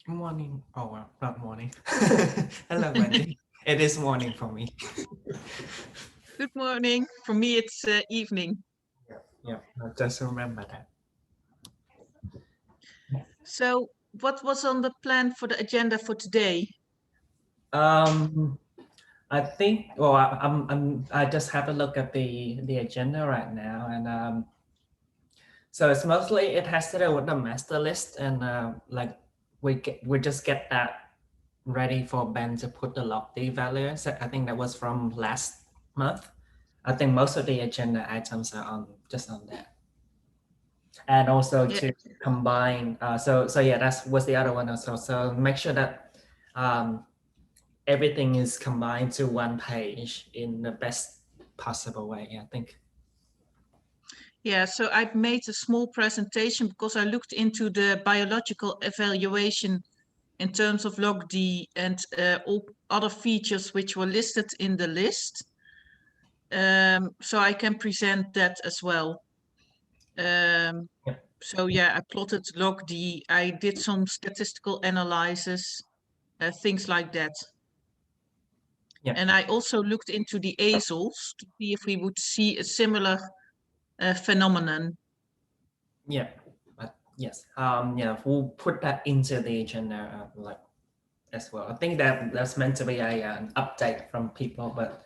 Morning. Oh, well, not morning. Hello, Wendy. It is morning for me. Good morning. For me, it's evening. Yeah, I just remember that. So, what was on the plan for the agenda for today? Um, I think. Well, I just have a look at the agenda right now, and so it's mostly it has to do with the master list, and like we just get that ready for Ben to put the log D value. So I think that was from last month. I think most of the agenda items are on just on that. And also Yeah, to combine. So yeah, that's was the other one also. So make sure that um, everything is combined to one page in the best possible way. I think. yeah. So I've made a small presentation because I looked into the biological evaluation in terms of log D and all other features which were listed in the list. So I can present that as well. Yeah. So yeah, I plotted log D. I did some statistical analysis, things like that. Yeah. And I also looked into the azoles to see if we would see a similar phenomenon. Yeah. But yes. Yeah. We'll put that into the agenda like as well. I think that that's meant to be an update from people, but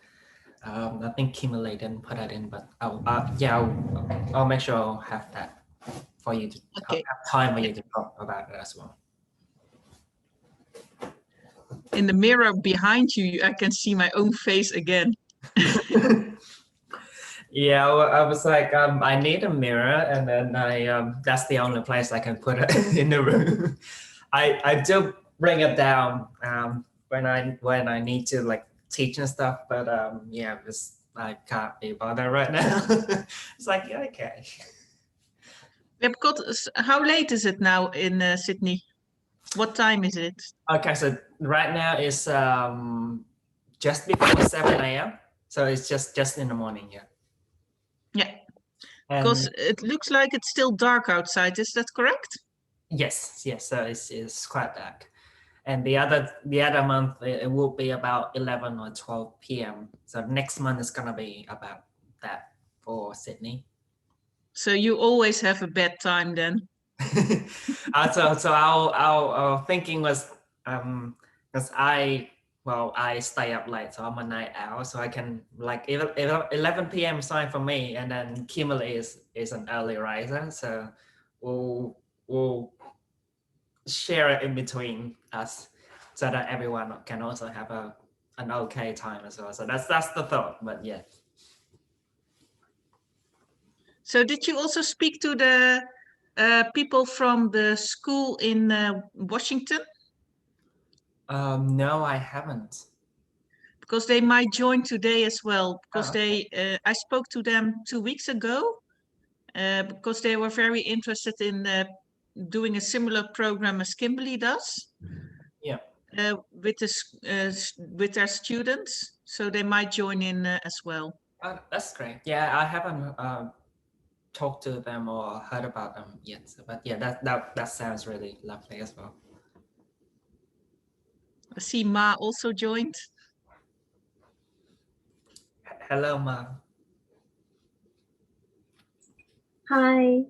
I think Kimberly didn't put that in. But I'll make sure I'll have that for you to have Okay. time for Yeah. you to talk about it as well. In the mirror behind you, I can see my own face again. Yeah, I was like, I need a mirror, and then that's the only place I can put it in the room. I do bring it down when I need to like teach and stuff, but yeah, just I can't be bothered right now. It's like, yeah, okay. Yeah, because how late is it now in Sydney? What time is it? Okay, so right now it's just before 7 a.m. So it's just in the morning, yeah. Yeah, because And it looks like it's still dark outside. Is that correct? yes, so it's quite dark. And the other month it will be about 11 or 12 p.m. So next month is gonna be about that for Sydney. So you always have a bedtime then. So our thinking was because I stay up late, so I'm a night owl, so I can like 11 p.m. is fine for me, and then Kimberly is an early riser, so we'll share it in between us so that everyone can also have an okay time as well. So that's the thought, but yeah. So did you also speak to the people from the school in Washington? No, I haven't. Because they might join today as well. Because Oh, okay. I spoke to them 2 weeks ago because they were very interested in doing a similar program as Kimberly does Yeah. with their students. So they might join in as well. That's great. Yeah, I haven't talked to them or heard about them yet. But yeah, that sounds really lovely as well. I see Ma also joined. Hello, Ma. Hi.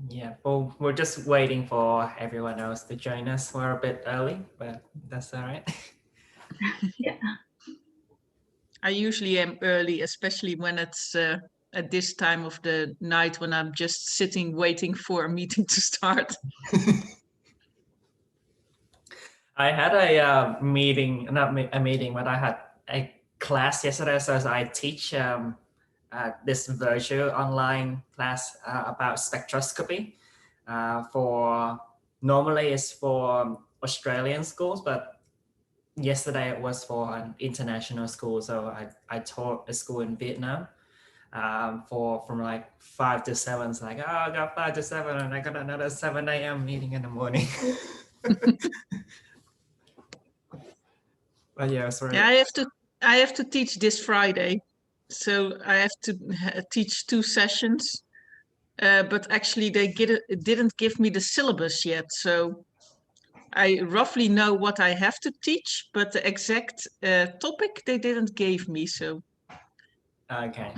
Yeah, well, we're just waiting for everyone else to join us. We're a bit early, but that's all right. Yeah. I usually am early, especially when it's at this time of the night when I'm just sitting waiting for a meeting to start. I had a meeting, not a meeting, but I had a class yesterday. So I teach this virtual online class about spectroscopy. For normally it's for Australian schools, but yesterday it was for an international school. So I taught a school in Vietnam for from like 5 to 7. It's like, oh, I got 5 to 7, and I got another 7 a.m. meeting in the morning. But yeah, sorry. Yeah, I have to teach this Friday. So I have to teach 2 sessions. but actually they didn't give me the syllabus yet. So I roughly know what I have to teach, but the exact topic they didn't give me. So Okay.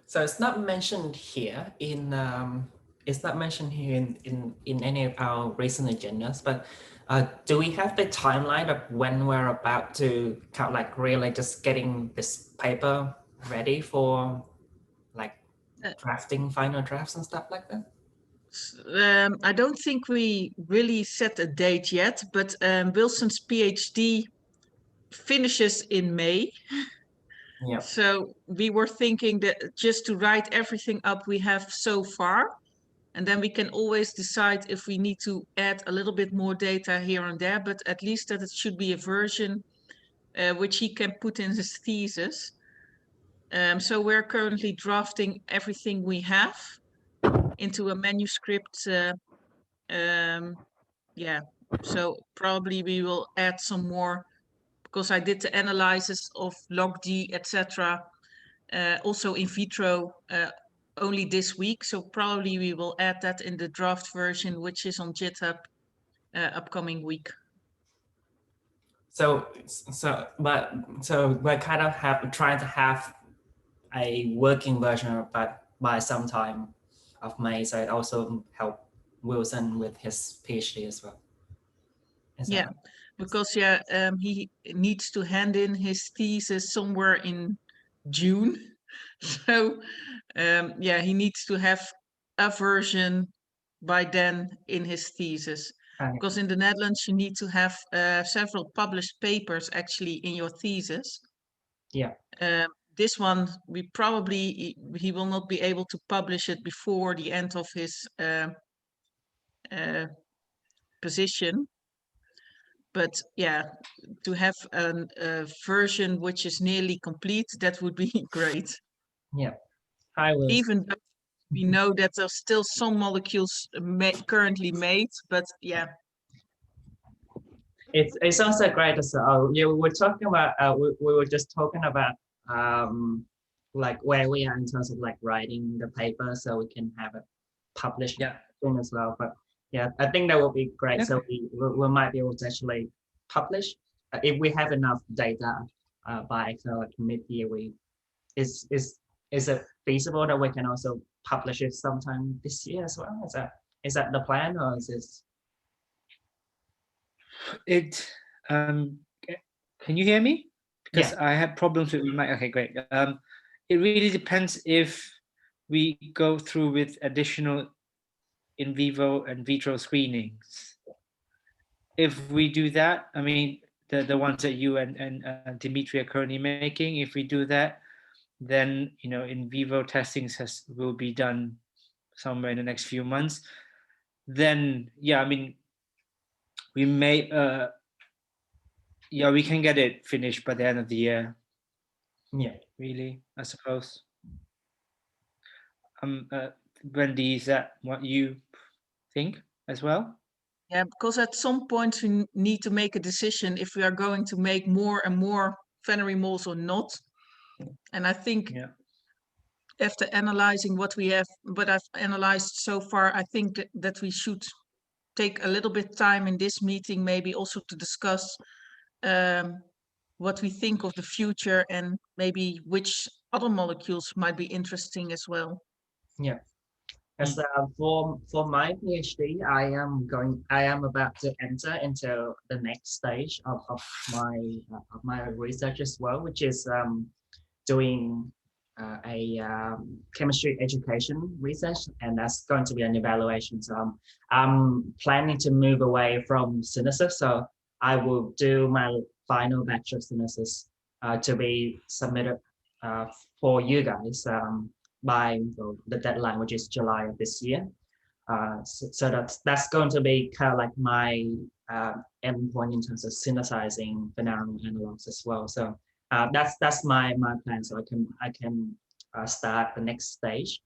So it's not mentioned here in in any of our recent agendas, but do we have the timeline of when we're about to kind of like really just getting this paper ready for like drafting final drafts and stuff like that? I don't think we really set a date yet, but Wilson's PhD finishes in May. Yeah. So we were thinking that just to write everything up we have so far, and then we can always decide if we need to add a little bit more data here and there, but at least that it should be a version which he can put in his thesis. So we're currently drafting everything we have into a manuscript. Yeah, so probably we will add some more, because I did the analysis of log-D, etc. Also in vitro only this week. So probably we will add that in the draft version, which is on GitHub upcoming week. So we're kind of trying to have a working version of that by some time of May. So it also help Wilson with his PhD as well. Yeah, because he needs to hand in his thesis somewhere in June. So yeah, he needs to have a version by then in his thesis. Because in the Netherlands, you need to have several published papers actually in your thesis. Yeah. This one, he will not be able to publish it before the end of his position. But yeah, to have a version which is nearly complete, that would be great. Yeah. I will. Even though we know that there's still some molecules currently made, but yeah. It's also great as well. Yeah, we were talking about we were just talking about like where we are in terms of like writing the paper, so we can have it published soon as well. But yeah, I think that will be great. So we might be able to actually publish if we have enough data by like mid-year. Is it feasible that we can also publish it sometime this year as well? Is that the plan, or is this? Can you hear me? Because I have problems with my mic. Okay, great. It really depends if we go through with additional in vivo and vitro screenings. If we do that, I mean, the ones that you and Dimitri are currently making, if we do that, then in vivo testing will be done somewhere in the next few months. Then I mean, we may we can get it finished by the end of the year. Yeah, really, I suppose. Wendy, is that what you think as well? Yeah, because at some point we need to make a decision if we are going to make more and more Fennery moles or not. And I think after analyzing what I've analyzed so far, I think that we should take a little bit time in this meeting, maybe also to discuss what we think of the future and maybe which other molecules might be interesting as well. Yeah. As for my PhD, I am about to enter into the next stage of my research as well, which is doing a chemistry education research, and that's going to be an evaluation. So I'm planning to move away from synthesis. So I will do my final batch of synthesis to be submitted for you guys by the deadline, which is July of this year. So that's going to be kind of like my endpoint in terms of synthesizing binary analogs as well. So that's my plan. So I can start the next stage.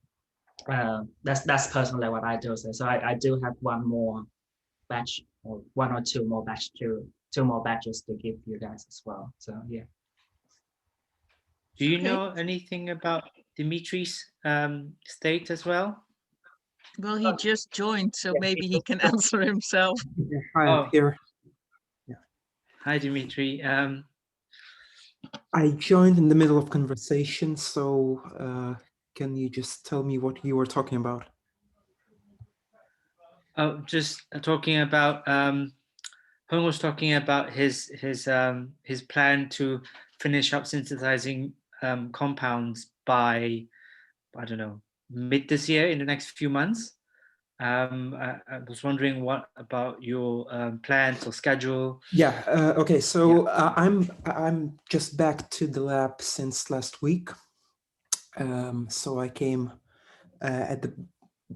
That's personally what I do. So I do have one more batch, or one or two more batches to give you guys as well. So yeah. Do you know anything about Dimitri's state as well? Well, he just joined, so maybe he can answer himself. Yeah, hi, I'm here. Yeah. Hi, Dimitri. I joined in the middle of conversation, so can you just tell me what you were talking about? Oh, just talking about Hung was talking about his plan to finish up synthesizing compounds by, I don't know, mid this year, in the next few months. I was wondering what about your plans or schedule? Yeah. Okay. So I'm just back to the lab since last week. So I came at the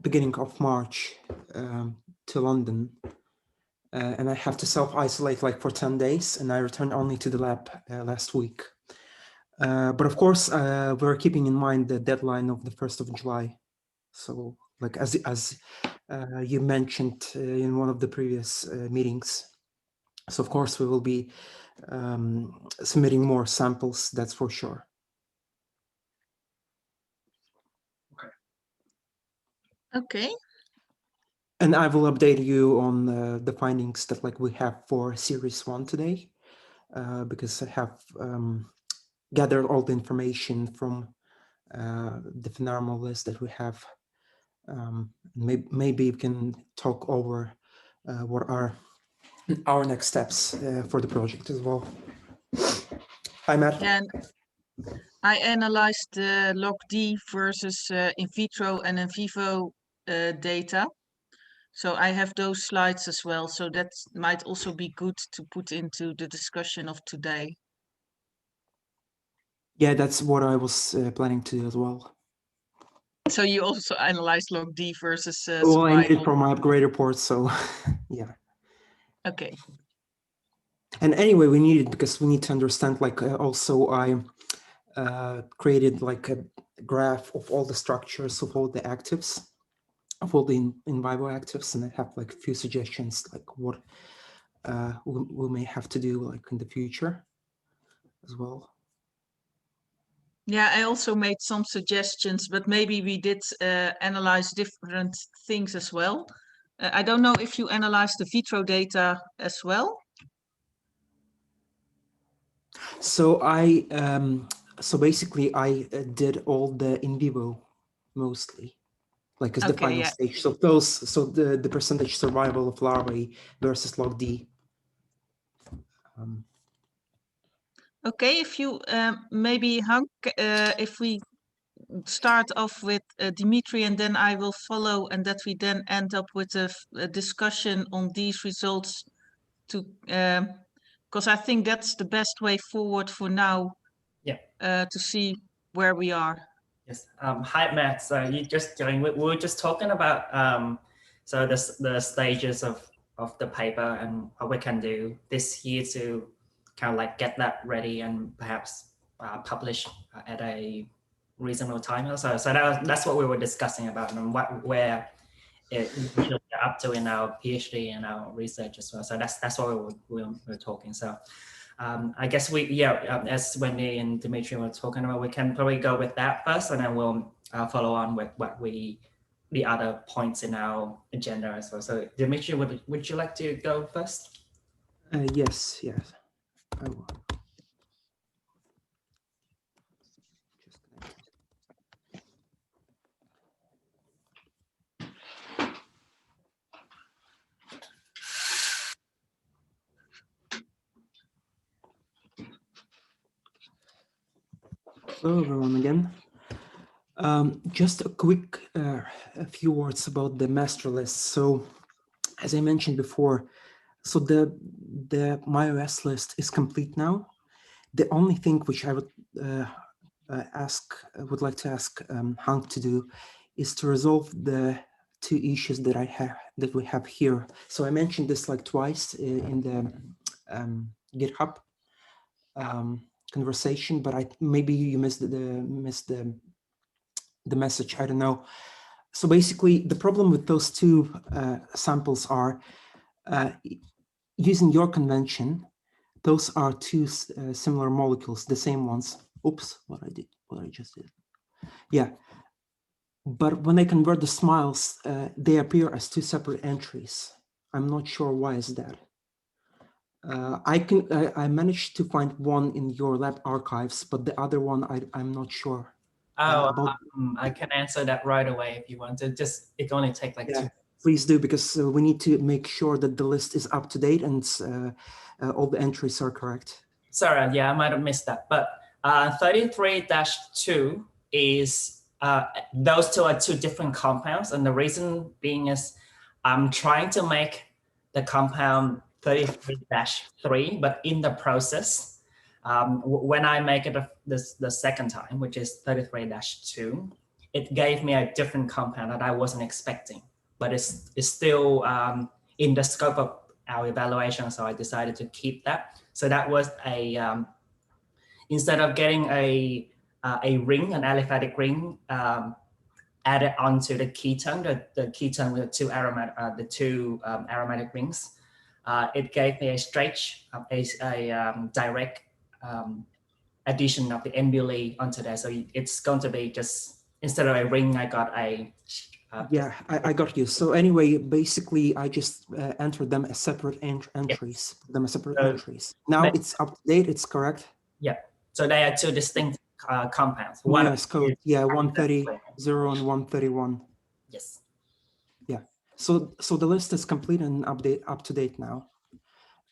beginning of March to London, and I have to self-isolate like for 10 days, and I returned only to the lab last week. But of course, we're keeping in mind the deadline of the 1st of July. So, like as you mentioned in one of the previous meetings, so of course we will be submitting more samples. That's for sure. Okay. And I will update you on the findings that like we have for series 1 today, because I have gathered all the information from the phenomenal list that we have. Maybe we can talk over what are our next steps for the project as well. Hi, Matt. And I analyzed the log-D versus in vitro and in vivo data. So I have those slides as well. So that might also be good to put into the discussion of today. Yeah, that's what I was planning to do as well. So you also analyzed log-D versus Well, I need it survival. from my upgrade report, so yeah. Okay. And anyway, we need it because we need to understand, like, also I created like a graph of all the structures of all the actives, of all the in vivo actives, and I have like a few suggestions, like what we may have to do like in the future as well. Yeah, I also made some suggestions, but maybe we did analyze different things as well. I don't know if you analyzed the vitro data as well. So so basically I did all the in vivo mostly, like as the final stage. So the percentage survival of larvae versus log D. Okay, if you maybe Hank, if we start off with Dimitri, and then I will follow, and that we then end up with a discussion on these results, to because I think that's the best way forward for now. Yeah. To see where we are. Yes. Hi, Matt. So you just joined. We were just talking about so the stages of the paper and what we can do this year to kind of like get that ready and perhaps publish at a reasonable time or so. So that's what we were discussing about, and where we should get up to in our PhD and our research as well. So that's what we were talking. So I guess as Wendy and Dimitri were talking about, we can probably go with that first, and then we'll follow on with the other points in our agenda as well. So Dimitri, would you like to go first? Yes, I will. Hello everyone again. Just a quick a few words about the master list. So as I mentioned before, so the MyOS list is complete now, The only thing which I would would like to ask Hank to do is to resolve the two issues that we have here. So I mentioned this like twice in the GitHub conversation, but maybe you missed the message. I don't know. So basically, the problem with those two samples are using your convention. Those are two similar molecules, the same ones. Oops, what I just did. Yeah. But when I convert the smiles, they appear as two separate entries. I'm not sure why is that. I managed to find one in your lab archives, but the other one I'm not sure. I can answer that right away if you want to. Just it only take like 2 minutes. Please do, because we need to make sure that the list is up to date and all the entries are correct. Sorry, yeah, I might have missed that. But 33-2 is those two are two different compounds, and the reason being is I'm trying to make the compound 33-3, but in the process, when I make it the second time, which is 33-2, it gave me a different compound that I wasn't expecting, but it's still in the scope of our evaluation, so I decided to keep that. So that was a instead of getting a ring, an aliphatic ring, added onto the ketone, the ketone with the two aromatic rings. It gave me a straight, direct addition of the embuli onto there. So it's going to be just, instead of a ring, I got a... yeah, I got you. So anyway, basically, I just entered them as separate entries. Yes. Them as separate entries. Now it's up to date, it's correct? Yeah, so they are two distinct compounds. One is code, yeah, 130 and 131. Yes. Yeah. So the list is complete and up to date now.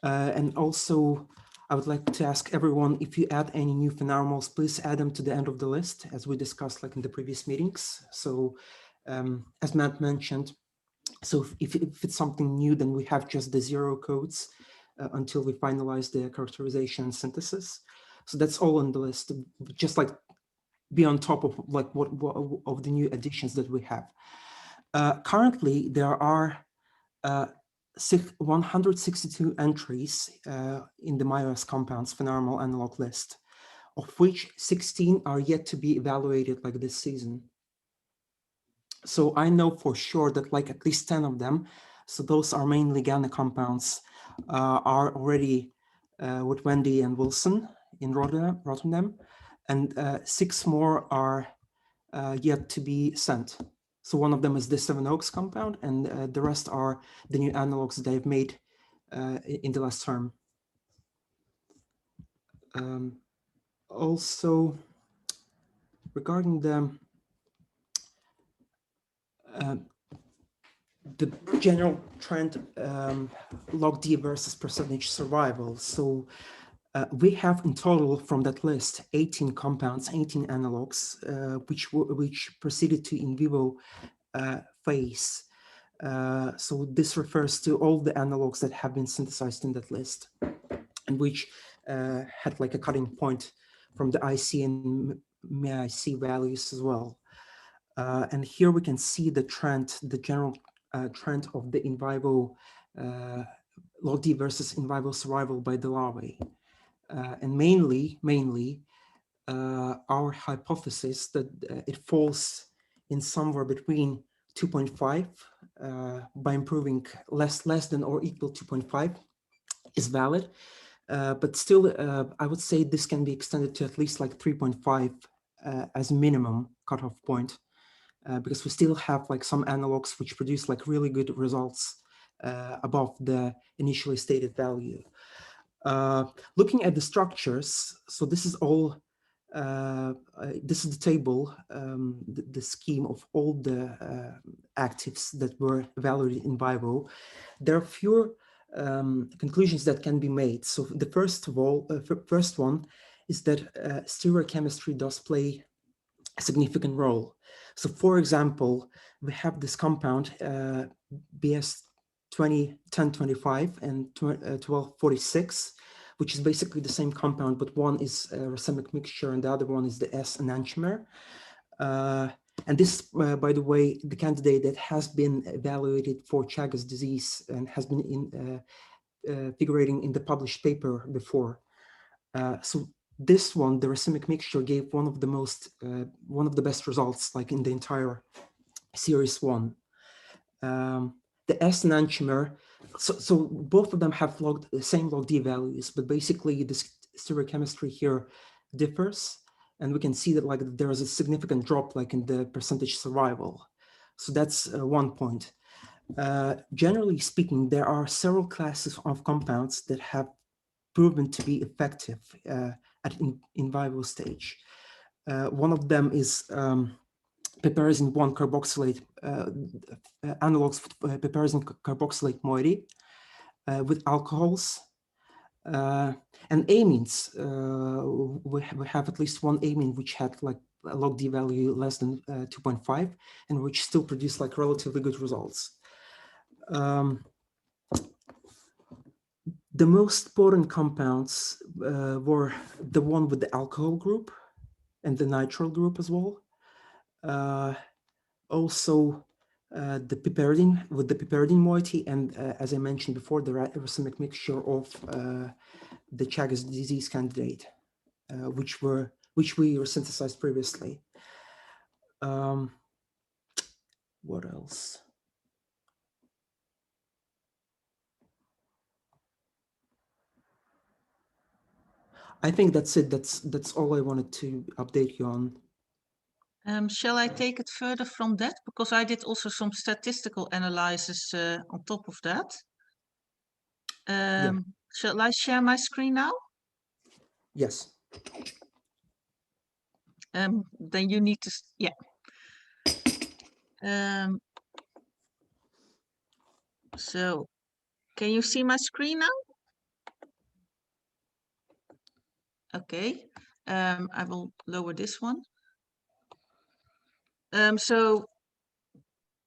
And also, I would like to ask everyone, if you add any new phenomals, please add them to the end of the list, as we discussed like in the previous meetings. So as Matt mentioned, so if it's something new, then we have just the 0 codes until we finalize the characterization and synthesis. So that's all on the list, just like be on top of like what of the new additions that we have. Currently, there are 162 entries in the MycetOS compounds phenomenal analog list, of which 16 are yet to be evaluated like this season. So I know for sure that like at least 10 of them, so those are mainly Ghana compounds, are already with Wendy and Wilson in Rotterdam, and 6 more are yet to be sent. So one of them is the Seven Oaks compound, and the rest are the new analogs they've made in the last term. Also, regarding the general trend, log D versus percentage survival. So we have in total from that list 18 compounds, 18 analogs, which proceeded to in vivo phase. So this refers to all the analogs that have been synthesized in that list, and which had like a cutting point from the IC and MIC values as well. And here we can see the trend, the general trend of the in vivo log D versus in vivo survival by the larvae. And mainly our hypothesis that it falls in somewhere between 2.5 by improving less than or equal to 2.5 is valid. But still, I would say this can be extended to at least like 3.5 as minimum cutoff point, because we still have like some analogs which produce like really good results above the initially stated value. Looking at the structures, so this is all, this is the table, the scheme of all the actives that were evaluated in vivo. There are fewer conclusions that can be made. So the first one is that stereochemistry does play a significant role. So for example, we have this compound BS 1025 and 1246, which is basically the same compound, but one is a racemic mixture and the other one is the S enantiomer. And this, by the way, the candidate that has been evaluated for Chagas disease and has been figurating in the published paper before. So this one, the racemic mixture, gave one of the best results, like in the entire series 1. The S enantiomer, so both of them have the same log D values, but basically the stereochemistry here differs, and we can see that like there is a significant drop like in the percentage survival. So that's one point. Generally speaking, there are several classes of compounds that have proven to be effective at in vivo stage. One of them is piperazine 1 carboxylate, analogs of piperazine carboxylate moiety with alcohols. And amines, we have at least one amine which had like a log D value less than 2.5 and which still produced like relatively good results. The most potent compounds were the one with the alcohol group and the nitrile group as well. Also, the piperidine with the piperidine moiety, and as I mentioned before, the racemic mixture of the Chagas disease candidate, which we synthesized previously. What else? I think that's it. That's all I wanted to update you on. Shall I take it further from that? Because I did also some statistical analysis on top of that. Shall I share my screen now? Yes. Then you need to, yeah. So, can you see my screen now? Okay, I will lower this one. So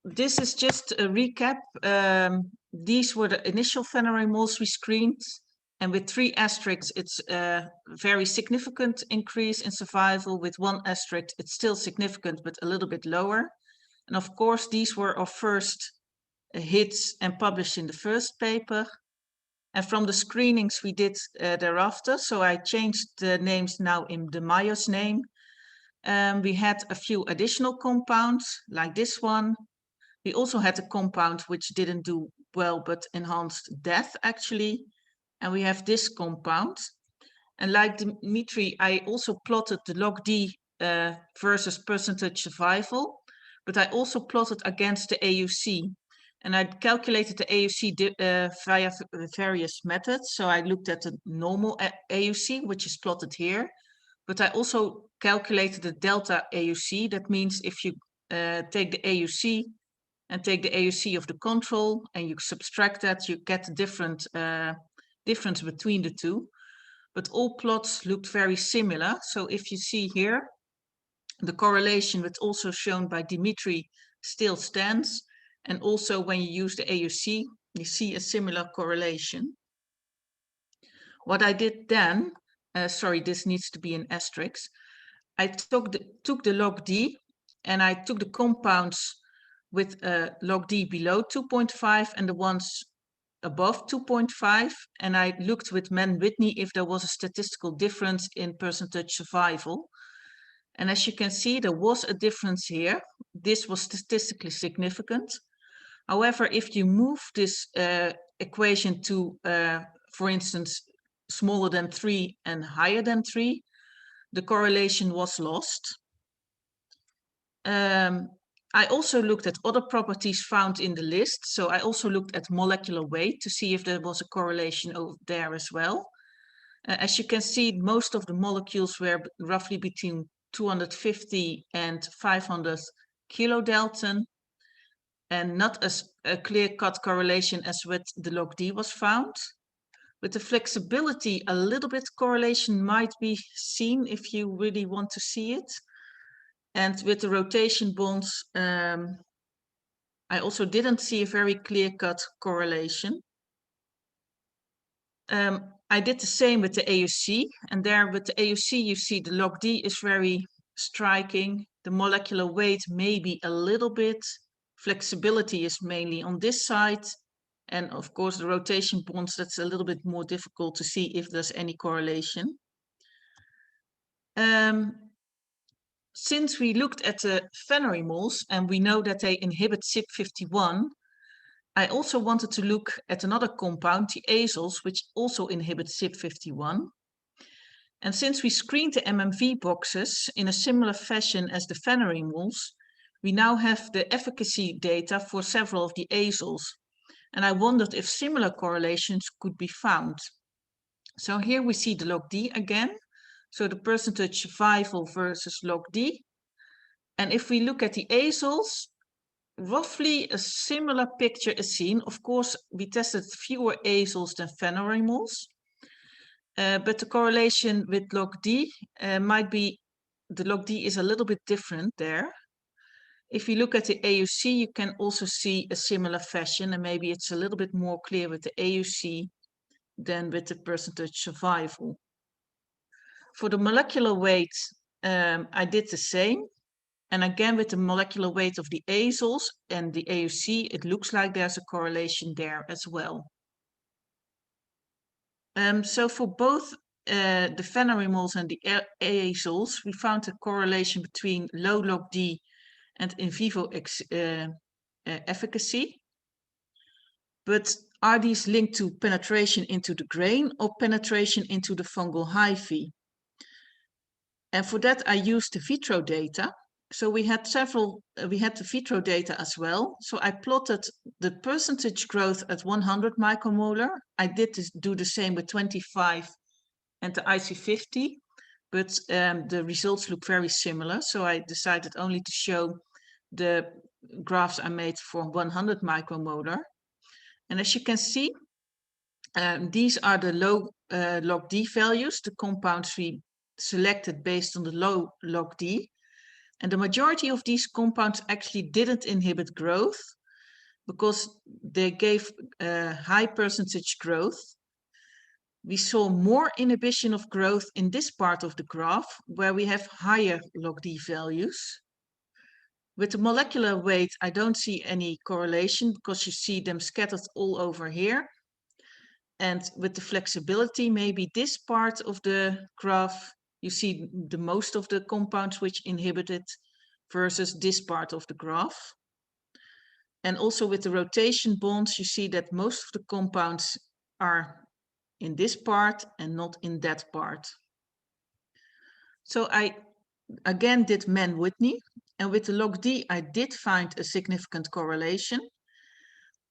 this is just a recap. These were the initial Fennery moles we screened, and with 3 asterisks, it's a very significant increase in survival. With 1 asterisk, it's still significant, but a little bit lower. And of course, these were our first hits and published in the first paper. And from the screenings we did thereafter, so I changed the names now in the Myos name. We had a few additional compounds like this one. We also had a compound which didn't do well, but enhanced death actually. And we have this compound. And like Dimitri, I also plotted the log D versus percentage survival, but I also plotted against the AUC. And I calculated the AUC via various methods. So I looked at the normal AUC, which is plotted here, but I also calculated the delta AUC. That means if you take the AUC and take the AUC of the control and you subtract that, you get a different difference between the two. But all plots looked very similar. So if you see here, the correlation that's also shown by Dimitri still stands. And also when you use the AUC, you see a similar correlation. What I did then, sorry, this needs to be an asterisk. I took the log D and I took the compounds with log D below 2.5 and the ones above 2.5, and I looked with Mann-Whitney if there was a statistical difference in percentage survival. And as you can see, there was a difference here. This was statistically significant. However, if you move this equation to, for instance, smaller than 3 and higher than 3, the correlation was lost. I also looked at other properties found in the list. So I also looked at molecular weight to see if there was a correlation over there as well. As you can see, most of the molecules were roughly between 250 and 500 kilodalton, and not as a clear-cut correlation as with the log D was found. With the flexibility, a little bit correlation might be seen if you really want to see it. And with the rotation bonds, I also didn't see a very clear-cut correlation. I did the same with the AUC, and there with the AUC, you see the log D is very striking. The molecular weight maybe a little bit. Flexibility is mainly on this side. And of course, the rotation bonds, that's a little bit more difficult to see if there's any correlation. Since we looked at the Fennery moles and we know that they inhibit CYP51, I also wanted to look at another compound, the azoles, which also inhibit CYP51. And since we screened the MMV boxes in a similar fashion as the Fennery moles, we now have the efficacy data for several of the azoles. And I wondered if similar correlations could be found. So here we see the log D again. So the percentage survival versus log D. And if we look at the azoles, roughly a similar picture is seen. Of course, we tested fewer azoles than Fennery moles. But the correlation with log D might be, the log D is a little bit different there. If you look at the AUC, you can also see a similar fashion, and maybe it's a little bit more clear with the AUC than with the percentage survival. For the molecular weight, I did the same. And again, with the molecular weight of the azoles and the AUC, it looks like there's a correlation there as well. So for both the Fennery moles and the azoles, we found a correlation between low log D and in vivo efficacy. But are these linked to penetration into the grain or penetration into the fungal hyphae? And for that, I used the vitro data. So we had the vitro data as well. So I plotted the percentage growth at 100 micromolar. I did do the same with 25 and the IC50, but the results look very similar. So I decided only to show the graphs I made for 100 micromolar. And as you can see, these are the low log D values, the compounds we selected based on the low log D. And the majority of these compounds actually didn't inhibit growth because they gave high percentage growth. We saw more inhibition of growth in this part of the graph where we have higher log D values. With the molecular weight, I don't see any correlation because you see them scattered all over here. And with the flexibility, maybe this part of the graph, you see the most of the compounds which inhibit it versus this part of the graph. And also with the rotation bonds, you see that most of the compounds are in this part and not in that part. So I again did Mann-Whitney, and with the log D, I did find a significant correlation.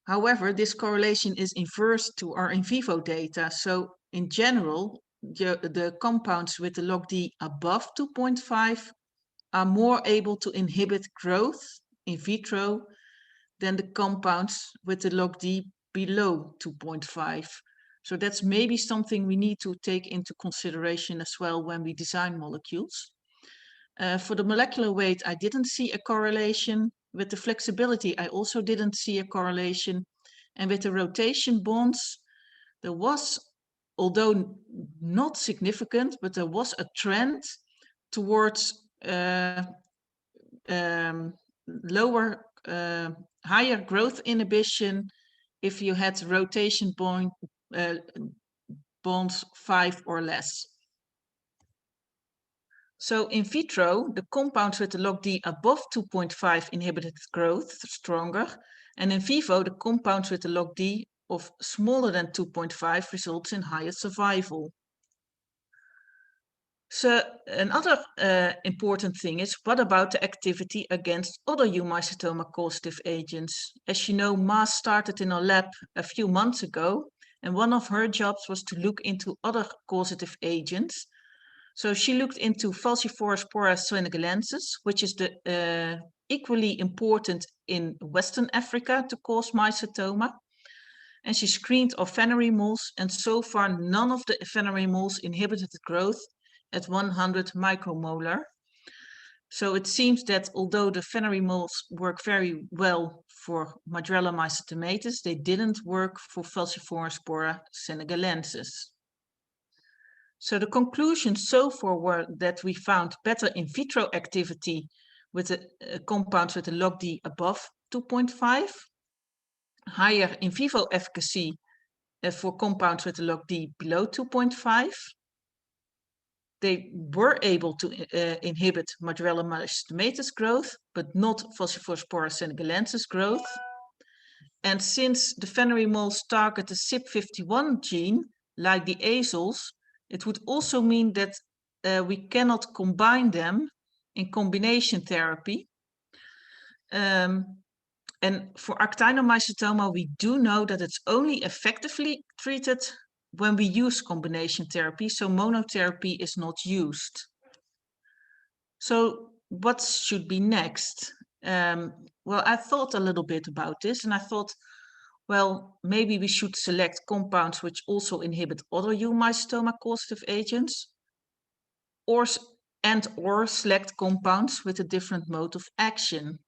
However, this correlation is inverse to our in vivo data. So in general, the compounds with the log D above 2.5 are more able to inhibit growth in vitro than the compounds with the log D below 2.5. So that's maybe something we need to take into consideration as well when we design molecules. For the molecular weight, I didn't see a correlation. With the flexibility, I also didn't see a correlation. And with the rotation bonds, there was, although not significant, but there was a trend towards higher growth inhibition if you had rotation bonds 5 or less. So in vitro, the compounds with the log D above 2.5 inhibited growth stronger, and in vivo, the compounds with the log D of smaller than 2.5 results in higher survival. So another important thing is, what about the activity against other eumycetoma causative agents? As you know, Ma started in our lab a few months ago, and one of her jobs was to look into other causative agents. So she looked into Falciforus porus senegalensis, which is equally important in Western Africa to cause mycetoma. And she screened our Fennery moles, and so far none of the Fennery moles inhibited growth at 100 micromolar. So it seems that although the venery moles work very well for Madurella mycetomatis, they didn't work for Falciformspora senegalensis. So the conclusions so far were that we found better in vitro activity with the compounds with a log-D above 2.5, higher in vivo efficacy for compounds with a log-D below 2.5. They were able to inhibit Madurella mycetomatis growth, but not Falciformspora senegalensis growth. And since the venery moles target the CYP51 gene, like the azoles, it would also mean that we cannot combine them in combination therapy. And for actinomycetoma, we do know that it's only effectively treated when we use combination therapy, so monotherapy is not used. So what should be next? Well, I thought a little bit about this, and I thought, well, maybe we should select compounds which also inhibit other eumycetoma causative agents, or select compounds with a different mode of action.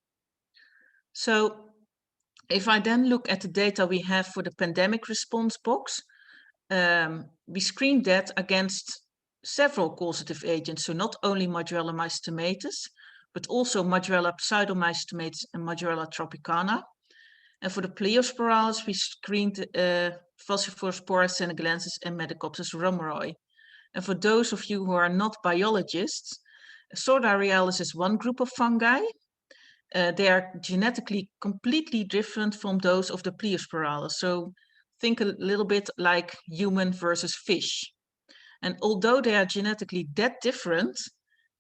So if I then look at the data we have for the pandemic response box, we screened that against several causative agents, so not only Madurella mycetomatis, but also Madurella pseudomycetomatis and Madurella tropicana. And for the pleosporales, we screened Falciformspora senegalensis and Medicopsis rommeroi. And for those of you who are not biologists, Sordarealis is one group of fungi. They are genetically completely different from those of the pleosporales. So think a little bit like human versus fish. And although they are genetically that different,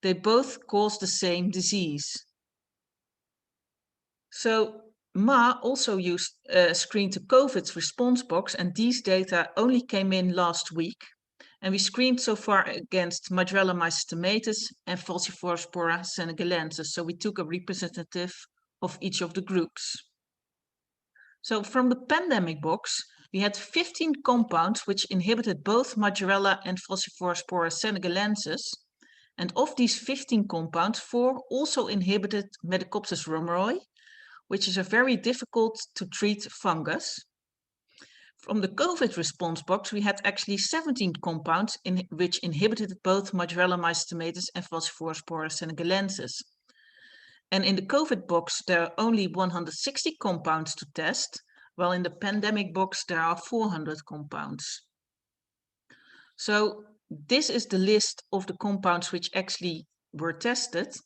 they both cause the same disease. So Ma also used screened the COVID response box, and these data only came in last week. And we screened so far against Madurella mycetomatis and Falciformspora senegalensis. So we took a representative of each of the groups. So from the pandemic box, we had 15 compounds which inhibited both Madurella and Falciformspora senegalensis. And of these 15 compounds, 4 also inhibited Medicopsis rommeroi, which is a very difficult to treat fungus. From the COVID response box, we had actually 17 compounds which inhibited both Madurella mycetomatis and Falciformspora senegalensis. And in the COVID box, there are only 160 compounds to test, while in the pandemic box, there are 400 compounds. So this is the list of the compounds which actually were tested.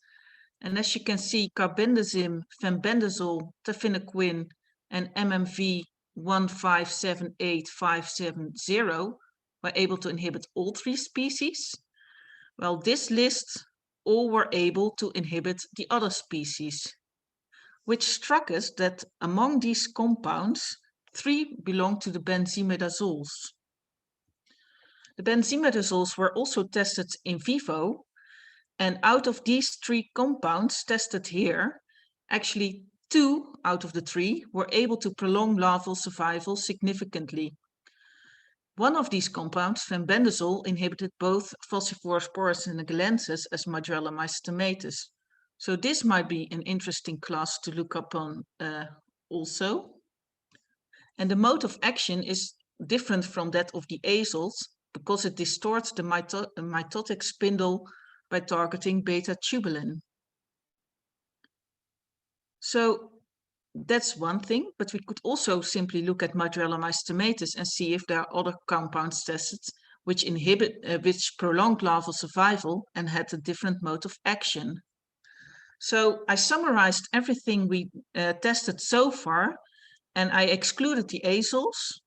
And as you can see, carbendazim, fenbendazole, tafenoquine, and MMV 1578570 were able to inhibit all 3 species. Well, this list all were able to inhibit the other species, which struck us that among these compounds, 3 belong to the benzimidazoles. The benzimidazoles were also tested in vivo, and out of these 3 compounds tested here, actually 2 out of the 3 were able to prolong larval survival significantly. One of these compounds, fenbendazole, inhibited both Falciformspora senegalensis as Madurella mycetomatis. So this might be an interesting class to look up on also. And the mode of action is different from that of the azoles because it distorts the mitotic spindle by targeting beta tubulin. So that's one thing, but we could also simply look at Madurella mycetomatis and see if there are other compounds tested which which prolonged larval survival and had a different mode of action. So I summarized everything we tested so far, and I excluded the azoles.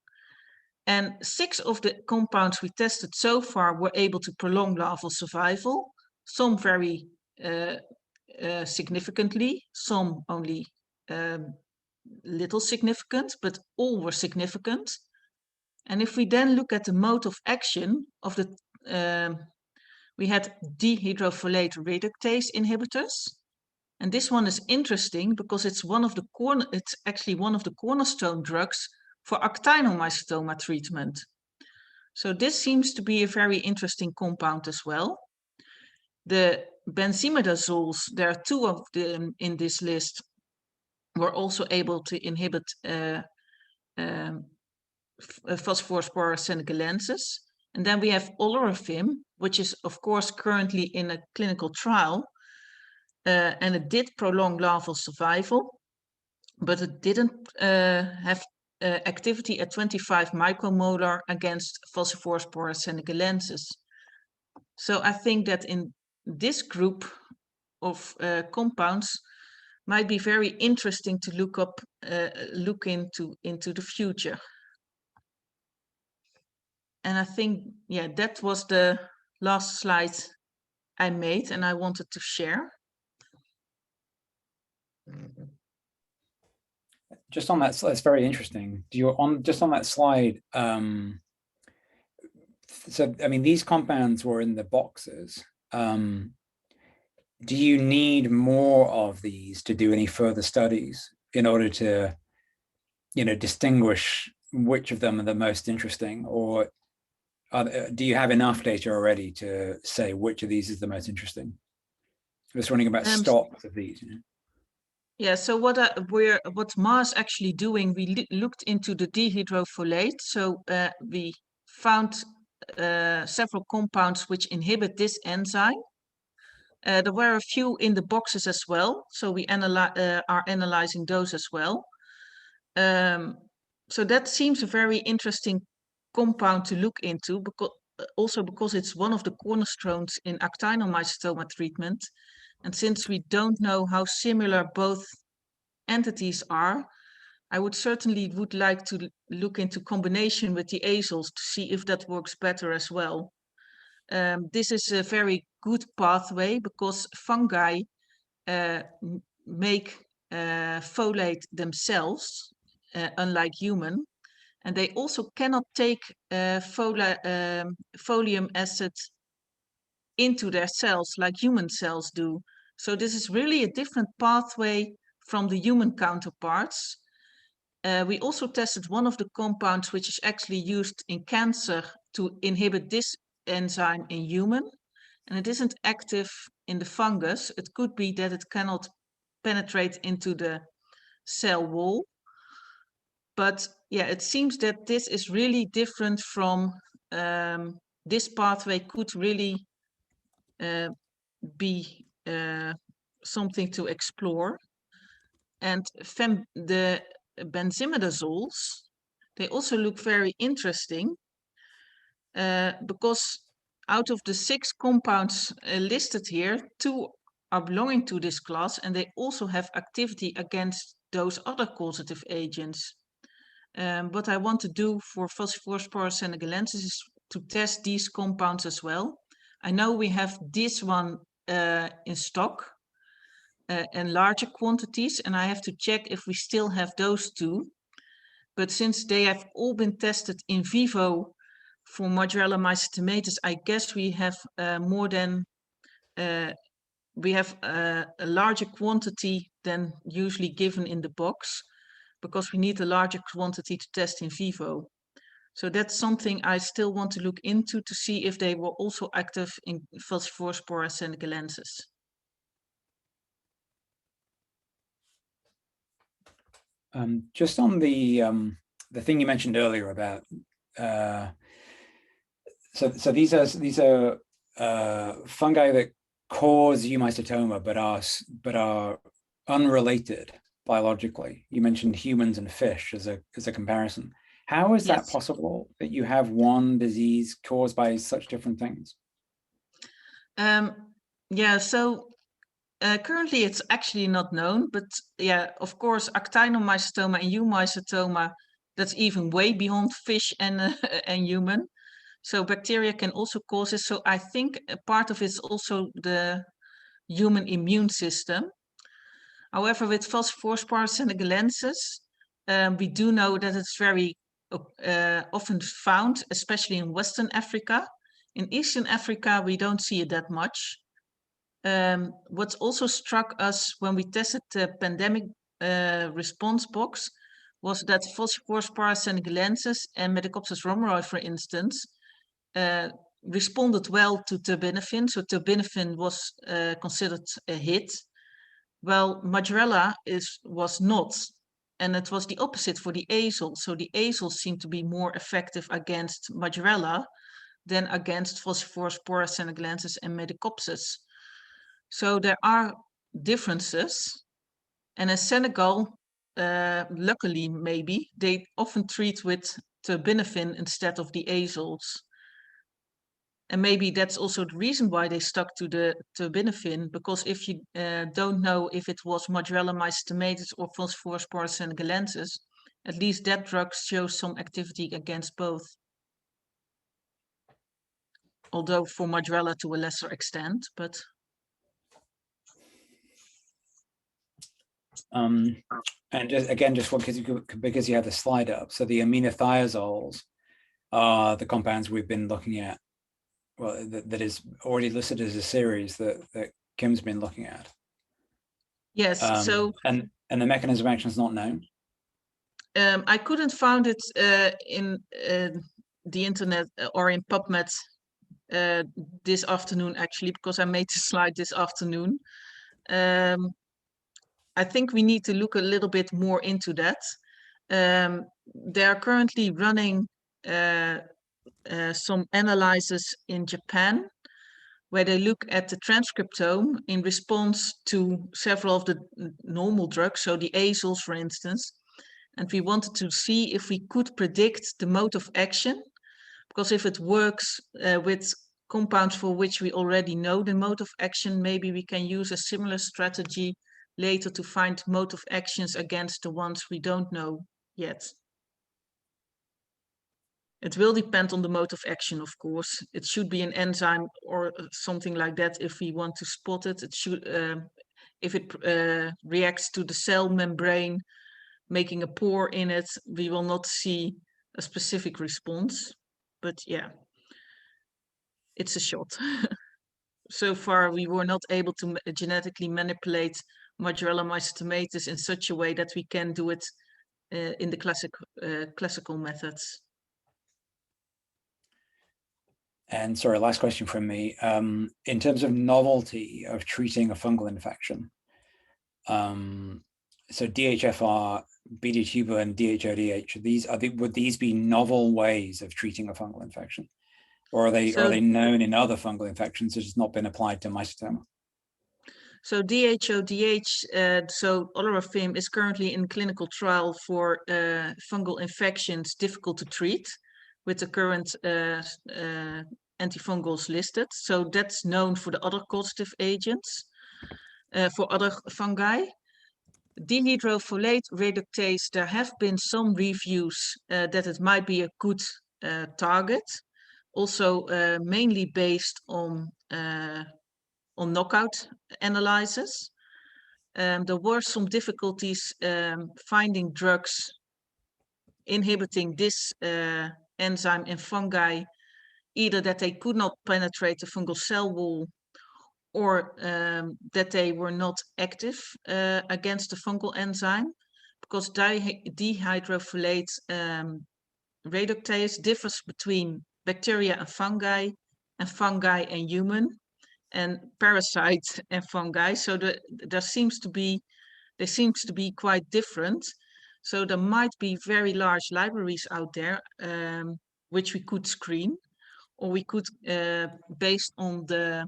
And 6 of the compounds we tested so far were able to prolong larval survival, some very significantly, some only little significant, but all were significant. And if we then look at the mode of action of the, we had dihydrofolate reductase inhibitors. And this one is interesting because it's actually one of the cornerstone drugs for actinomycetoma treatment. So this seems to be a very interesting compound as well. The benzimidazoles, there are 2 of them in this list, were also able to inhibit Phosphorospora senegalensis. And then we have olorofim, which is of course currently in a clinical trial, and it did prolong larval survival, but it didn't have activity at 25 micromolar against Phosphorospora senegalensis. So I think that in this group of compounds might be very interesting to look into the future. And I think, yeah, that was the last slide I made and I wanted to share. Just on that, that's very interesting. Just on that slide, so I mean, these compounds were in the boxes. Do you need more of these to do any further studies in order to, distinguish which of them are the most interesting, or do you have enough data already to say which of these is the most interesting? I'm just wondering about stocks of these. Yeah, so what Ma's actually doing, we looked into the dihydrofolate. So we found several compounds which inhibit this enzyme. There were a few in the boxes as well, so we are analyzing those as well. So that seems a very interesting compound to look into, because it's one of the cornerstones in actinomycetoma treatment. And since we don't know how similar both entities are, I would certainly like to look into combination with the azoles to see if that works better as well. This is a very good pathway because fungi make folate themselves, unlike human, and they also cannot take folium acid into their cells like human cells do. So this is really a different pathway from the human counterparts. We also tested one of the compounds which is actually used in cancer to inhibit this enzyme in human, and it isn't active in the fungus. It could be that it cannot penetrate into the cell wall. But yeah, it seems that this is really different from, this pathway could really be something to explore. And the benzimidazoles, they also look very interesting because out of the 6 compounds listed here, 2 are belonging to this class, and they also have activity against those other causative agents. What I want to do for Phosphorospora senegalensis is to test these compounds as well. I know we have this one in stock in larger quantities, and I have to check if we still have those 2. But since they have all been tested in vivo for Madurella mycetomatis, I guess we have more than we have a larger quantity than usually given in the box, because we need a larger quantity to test in vivo. So that's something I still want to look into to see if they were also active in Phosphorospora senegalensis. Just on the thing you mentioned earlier about so these are fungi that cause eumycetoma but are unrelated biologically. You mentioned humans and fish as a comparison. How is that possible that you have one disease caused by such different things? Yeah, so currently it's actually not known, but yeah, of course, actinomycetoma and eumycetoma, that's even way beyond fish and human. So bacteria can also cause it. So I think a part of it's also the human immune system. However, with Phosphorospora senegalensis, we do know that it's very often found, especially in Western Africa. In Eastern Africa, we don't see it that much. What's also struck us when we tested the pandemic response box was that Phosphorospora senegalensis and Metacopsis romeroi, for instance, responded well to terbinafine, so terbinafine was considered a hit. Well, Madurella was not, and it was the opposite for the azoles. So the azoles seem to be more effective against Madurella than against Phosphorospora senegalensis and Medicopsis. So there are differences, and in Senegal, luckily maybe, they often treat with terbinafine instead of the azoles. And maybe that's also the reason why they stuck to the terbinafine, because if you don't know if it was Madurella mycetomatis or Phosphorospora senegalensis, at least that drug shows some activity against both. Although for Madurella to a lesser extent, but. And just again, just because you have the slide up, so the aminothiazoles are the compounds we've been looking at. Well, that is already listed as a series that Kim's been looking at. Yes. So and the mechanism of action is not known. I couldn't find it in the internet or in PubMed this afternoon, actually, because I made the slide this afternoon. I think we need to look a little bit more into that. They are currently running some analyses in Japan, where they look at the transcriptome in response to several of the normal drugs, so the azoles, for instance. And we wanted to see if we could predict the mode of action, because if it works with compounds for which we already know the mode of action, maybe we can use a similar strategy later to find mode of actions against the ones we don't know yet. It will depend on the mode of action, of course. It should be an enzyme or something like that if we want to spot it. It should, if it reacts to the cell membrane, making a pore in it, we will not see a specific response. But yeah, it's a shot. So far, we were not able to genetically manipulate Madurella mycetomatis in such a way that we can do it in the classical methods. And sorry, last question from me. In terms of novelty of treating a fungal infection, so DHFR, BD tuber, and DHODH, would these be novel ways of treating a fungal infection? Or are they known in other fungal infections, it's just not been applied to mycetoma? So DHODH, so olorafim is currently in clinical trial for fungal infections difficult to treat with the current antifungals listed. So that's known for the other causative agents, for other fungi. Dihydrofolate reductase, there have been some reviews that it might be a good target, also mainly based on knockout analysis. There were some difficulties finding drugs inhibiting this enzyme in fungi, either that they could not penetrate the fungal cell wall or that they were not active against the fungal enzyme, because dihydrofolate reductase differs between bacteria and fungi and human, and parasites and fungi. So they seem to be quite different. So there might be very large libraries out there which we could screen, or we could, based on the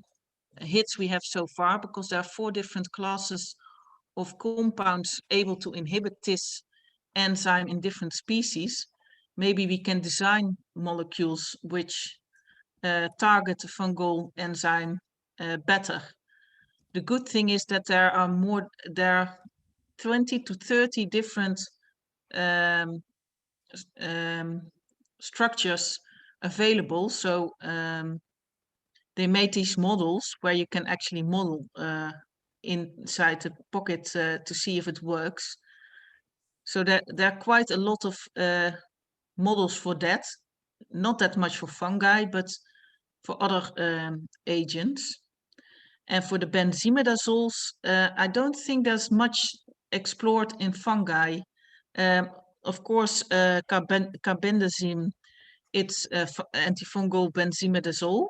hits we have so far, because there are 4 different classes of compounds able to inhibit this enzyme in different species. Maybe we can design molecules which target the fungal enzyme better. The good thing is that there are 20 to 30 different structures available. So they made these models where you can actually model inside the pocket to see if it works. So there are quite a lot of models for that. Not that much for fungi, but for other agents. And for the benzimidazoles, I don't think there's much explored in fungi. Of course, carbendazim it's antifungal benzimidazole,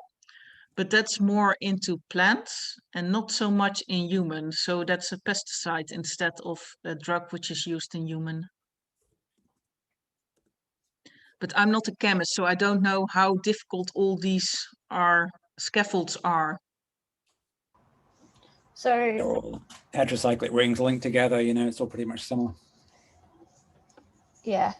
but that's more into plants and not so much in humans. So that's a pesticide instead of a drug which is used in human. But I'm not a chemist, so I don't know how difficult all these scaffolds are. So They're all heterocyclic rings linked together, you know, it's all pretty much similar. yeah,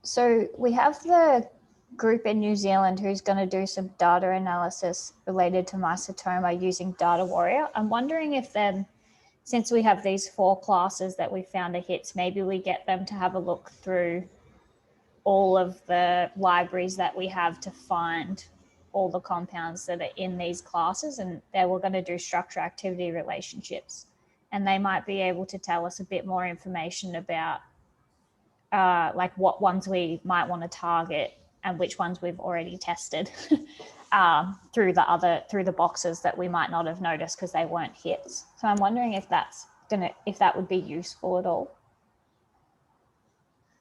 so we have the group in New Zealand who's going to do some data analysis related to mycetoma using Data Warrior. I'm wondering if then, since we have these 4 classes that we found are hits, maybe we get them to have a look through all of the libraries that we have to find all the compounds that are in these classes, and they were going to do structure activity relationships, and they might be able to tell us a bit more information about like what ones we might want to target and which ones we've already tested through the boxes that we might not have noticed because they weren't hits. So I'm wondering if that would be useful at all.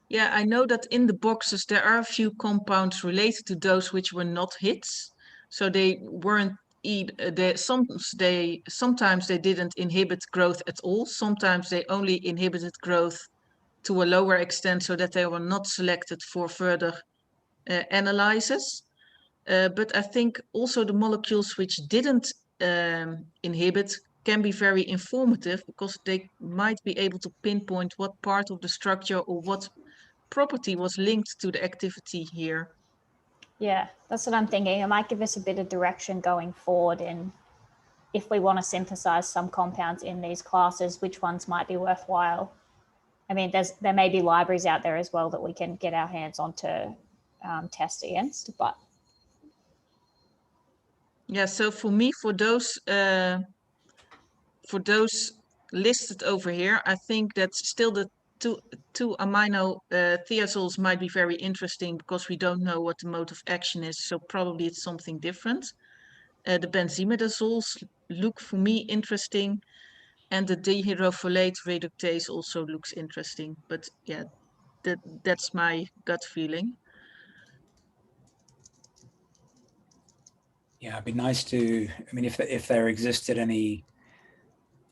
Yeah, I know that in the boxes there are a few compounds related to those which were not hits. So they weren't sometimes they didn't inhibit growth at all. Sometimes they only inhibited growth to a lower extent so that they were not selected for further analysis. But I think also the molecules which didn't inhibit can be very informative because they might be able to pinpoint what part of the structure or what property was linked to the activity here. Yeah, that's what I'm thinking. It might give us a bit of direction going forward in if we want to synthesize some compounds in these classes, which ones might be worthwhile. I mean, there may be libraries out there as well that we can get our hands on to test against, but. Yeah, so for me, for those listed over here, I think that still the two amino thiazoles might be very interesting because we don't know what the mode of action is, so probably it's something different. The benzimidazoles look for me interesting, and the dihydrofolate reductase also looks interesting. But yeah, that's my gut feeling. Yeah, it'd be nice to, I mean, if there existed any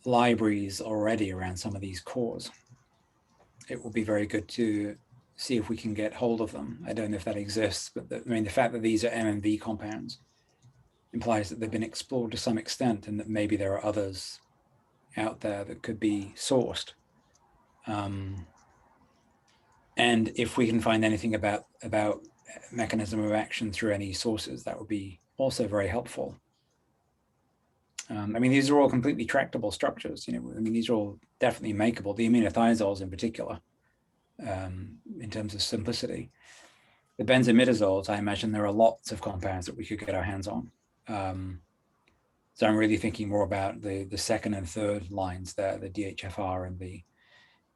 libraries already around some of these cores, it would be very good to see if we can get hold of them. I don't know if that exists, but I mean, the fact that these are MMV compounds implies that they've been explored to some extent and that maybe there are others out there that could be sourced. And if we can find anything about mechanism of action through any sources, that would be also very helpful. I mean, these are all completely tractable structures. You know, I mean, these are all definitely makeable. The aminothiazoles in particular, in terms of simplicity. The benzimidazoles, I imagine there are lots of compounds that we could get our hands on. So I'm really thinking more about the second and third lines there, the DHFR and the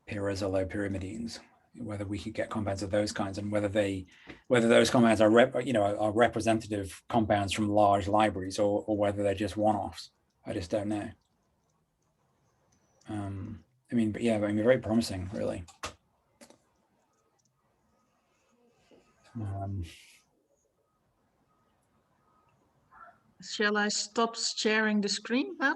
pyrazolopyrimidines, whether we could get compounds of those kinds and whether those compounds are representative compounds from large libraries or whether they're just one-offs. I just don't know. I mean, but yeah, I mean, very promising, really. Shall I stop sharing the screen now?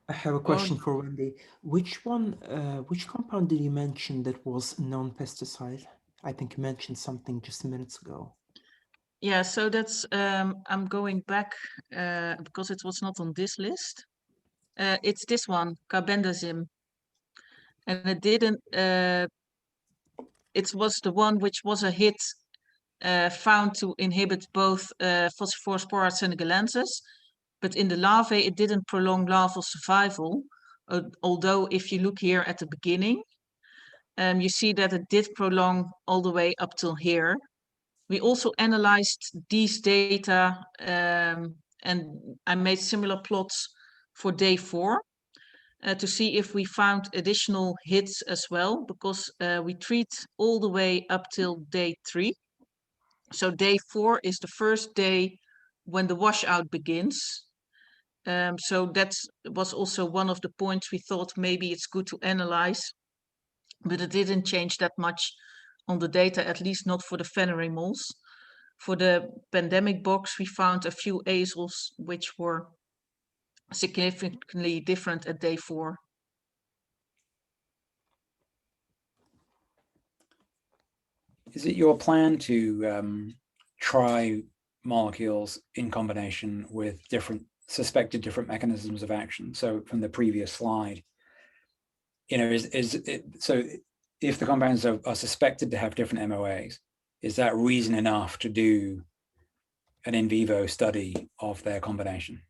I have a question for Wendy. Which compound did you mention that was non-pesticide? I think you mentioned something just minutes ago. Yeah, so that's, I'm going back because it was not on this list. It's this one, carbendazim. And it didn't, it was the one which was a hit found to inhibit both Phosphorospora senegalensis, but in the larvae, it didn't prolong larval survival. Although if you look here at the beginning, you see that it did prolong all the way up till here. We also analyzed these data and I made similar plots for day 4 to see if we found additional hits as well, because we treat all the way up till day 3. So day 4 is the first day when the washout begins. So that was also one of the points we thought maybe it's good to analyze, but it didn't change that much on the data, at least not for the phenery moles. For the pandemic box, we found a few azoles which were significantly different at day 4. Is it your plan to try molecules in combination with suspected different mechanisms of action? So from the previous slide, so if the compounds are suspected to have different MOAs, is that reason enough to do an in vivo study of their combination?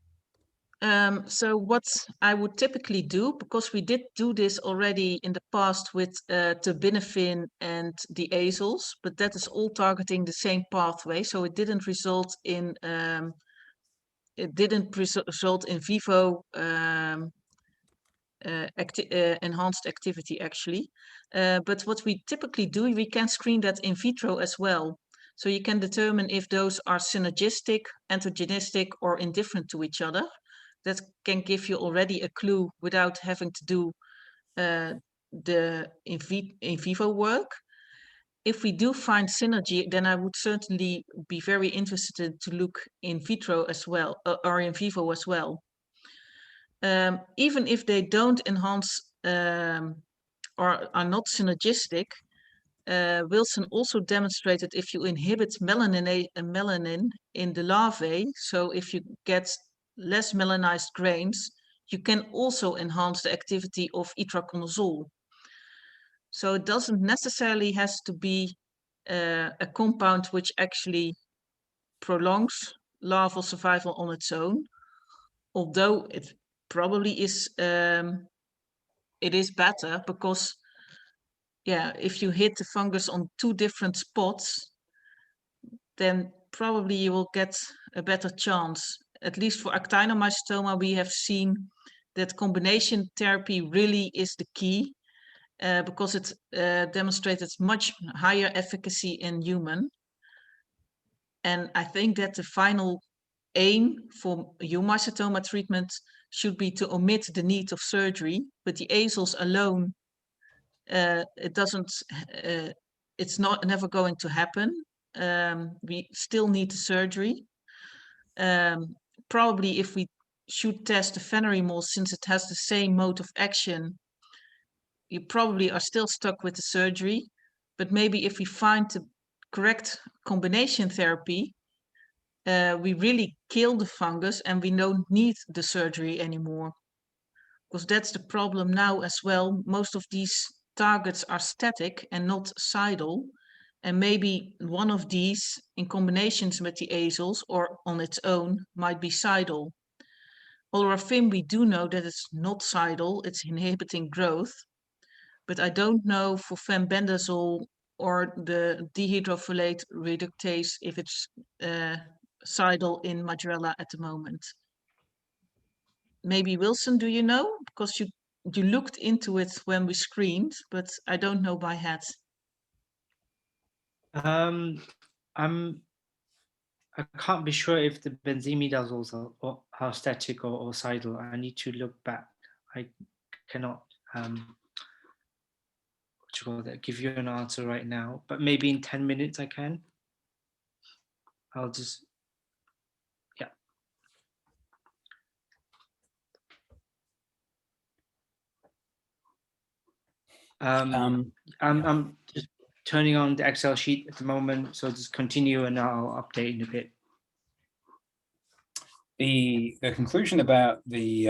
So what I would typically do, because we did do this already in the past with terbinafine and the azoles, but that is all targeting the same pathway, so it didn't result in in vivo enhanced activity actually. But what we typically do, we can screen that in vitro as well. So you can determine if those are synergistic, antagonistic, or indifferent to each other. That can give you already a clue without having to do the in vivo work. If we do find synergy, then I would certainly be very interested to look in vitro as well, or in vivo as well. Even if they don't enhance or are not synergistic, Wilson also demonstrated if you inhibit melanin in the larvae, so if you get less melanized grains, you can also enhance the activity of itraconazole. So it doesn't necessarily has to be a compound which actually prolongs larval survival on its own, although it probably is it is better because if you hit the fungus on 2 different spots, then probably you will get a better chance. At least for actinomycetoma, we have seen that combination therapy really is the key because it demonstrated much higher efficacy in human. And I think that the final aim for eumycetoma treatment should be to omit the need of surgery, but the azoles alone, it's never going to happen. We still need the surgery. Probably if we should test the phenerimol, since it has the same mode of action, you probably are still stuck with the surgery. But maybe if we find the correct combination therapy, we really kill the fungus and we don't need the surgery anymore. Because that's the problem now as well. Most of these targets are static and not cidal. And maybe one of these in combinations with the azoles or on its own might be cidal. Olorafim, we do know that it's not cidal, it's inhibiting growth. But I don't know for fenbendazole or the dihydrofolate reductase if it's cidal in Madurella at the moment. Maybe Wilson, do you know? Because you looked into it when we screened, but I don't know by head. I can't be sure if the benzimidazoles are static or cidal. I need to look back. I cannot give you an answer right now, but maybe in 10 minutes I can. I'll just, I'm just turning on the Excel sheet at the moment, so just continue and I'll update in a bit. The conclusion about the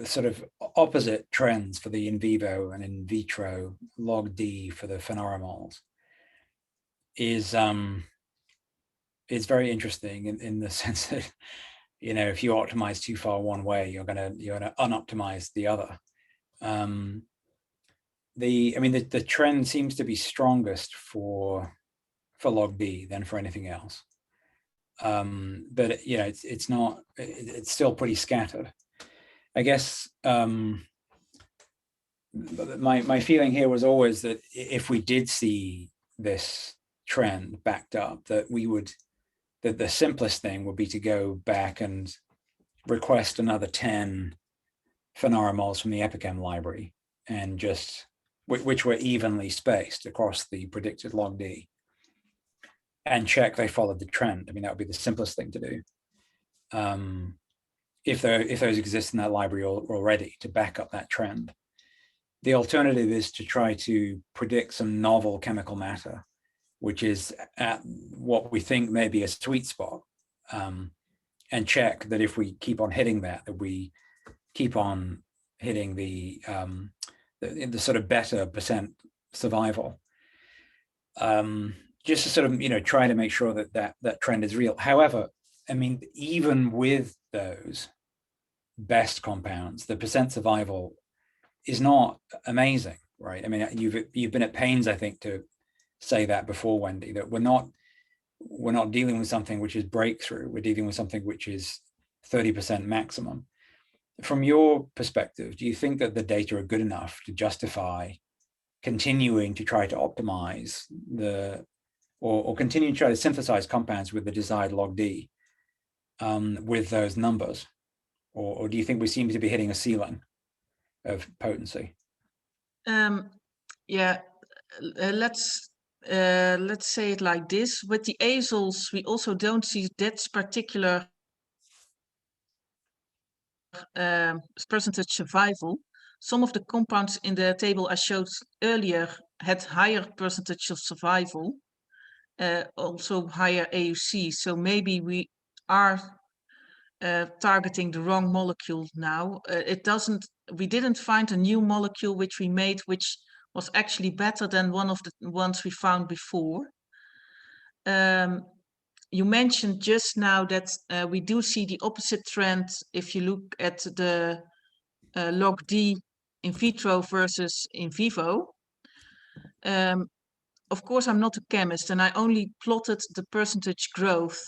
sort of opposite trends for the in vivo and in vitro log D for the phenoromols is very interesting in the sense that, if you optimize too far one way, you're gonna unoptimize the other. The trend seems to be strongest for log D than for anything else. But it's still pretty scattered. I guess my feeling here was always that if we did see this trend backed up, that the simplest thing would be to go back and request another 10 phenoromols from the epichem library, and which were evenly spaced across the predicted log D, and check they followed the trend. I mean, that would be the simplest thing to do. If those exist in that library already, to back up that trend. The alternative is to try to predict some novel chemical matter, which is at what we think may be a sweet spot, and check that if we keep on hitting that we keep on hitting the sort of better percent survival. Just to sort of, try to make sure that trend is real. However, I mean, even with those best compounds, the percent survival is not amazing, right? I mean, you've been at pains, I think, to say that before, Wendy, that we're not dealing with something which is breakthrough. We're dealing with something which is 30% maximum. From your perspective, do you think that the data are good enough to justify continuing to try to optimize or continue to try to synthesize compounds with the desired log D with those numbers? Or do you think we seem to be hitting a ceiling of potency? Yeah, let's say it like this. With the azoles, we also don't see that particular percentage survival. Some of the compounds in the table I showed earlier had higher percentage of survival, also higher AUC. So maybe we are targeting the wrong molecule now. We didn't find a new molecule which we made which was actually better than one of the ones we found before. You mentioned just now that we do see the opposite trend if you look at the log D in vitro versus in vivo. Of course, I'm not a chemist and I only plotted the percentage growth,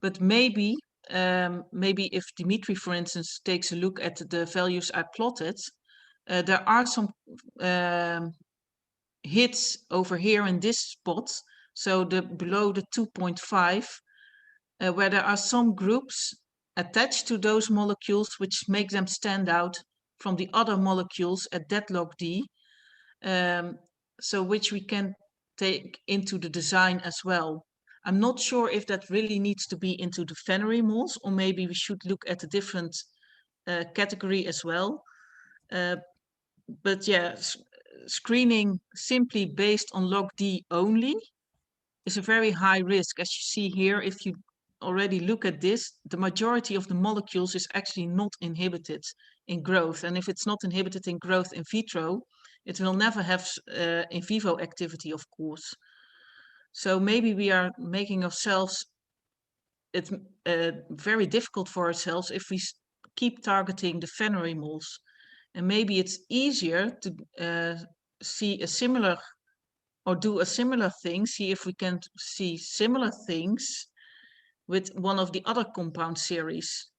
but maybe if Dimitri, for instance, takes a look at the values I plotted, there are some hits over here in this spot, so below the 2.5, where there are some groups attached to those molecules which make them stand out from the other molecules at that log D, so which we can take into the design as well. I'm not sure if that really needs to be into the Fennery moles, or maybe we should look at a different category as well. But yeah, screening simply based on log D only is a very high risk. As you see here, if you already look at this, the majority of the molecules is actually not inhibited in growth. And if it's not inhibited in growth in vitro, it will never have in vivo activity, of course. So maybe we are making ourselves it very difficult for ourselves if we keep targeting the Fennery moles. And maybe it's easier to see a similar or do a similar thing, see if we can see similar things with one of the other compound series,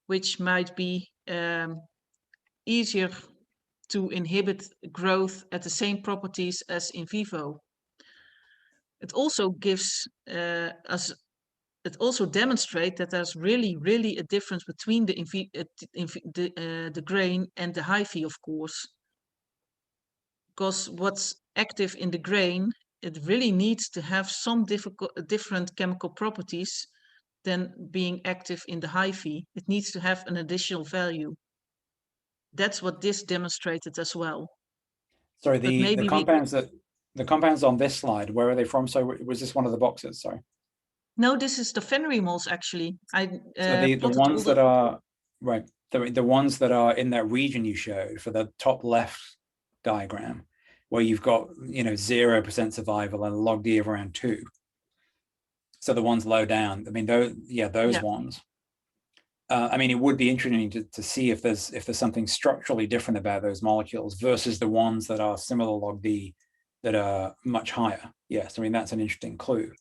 which might be easier to inhibit growth at the same properties as in vivo. It also gives us, it also demonstrates that there's really a difference between the grain and the hyphae, of course. Because what's active in the grain, it really needs to have some different chemical properties than being active in the hyphae. It needs to have an additional value. That's what this demonstrated as well. Sorry, the compounds on this slide, where are they from? So was this one of the boxes? Sorry. No, this is the Fennery moles actually. So the ones that are right, the ones that are in that region you showed for the top left diagram, where you've got 0% survival and a log D of around 2. So the ones low down, I mean, those ones. I mean, it would be interesting to see if there's something structurally different about those molecules versus the ones that are similar log D that are much higher. Yes, I mean, that's an interesting clue.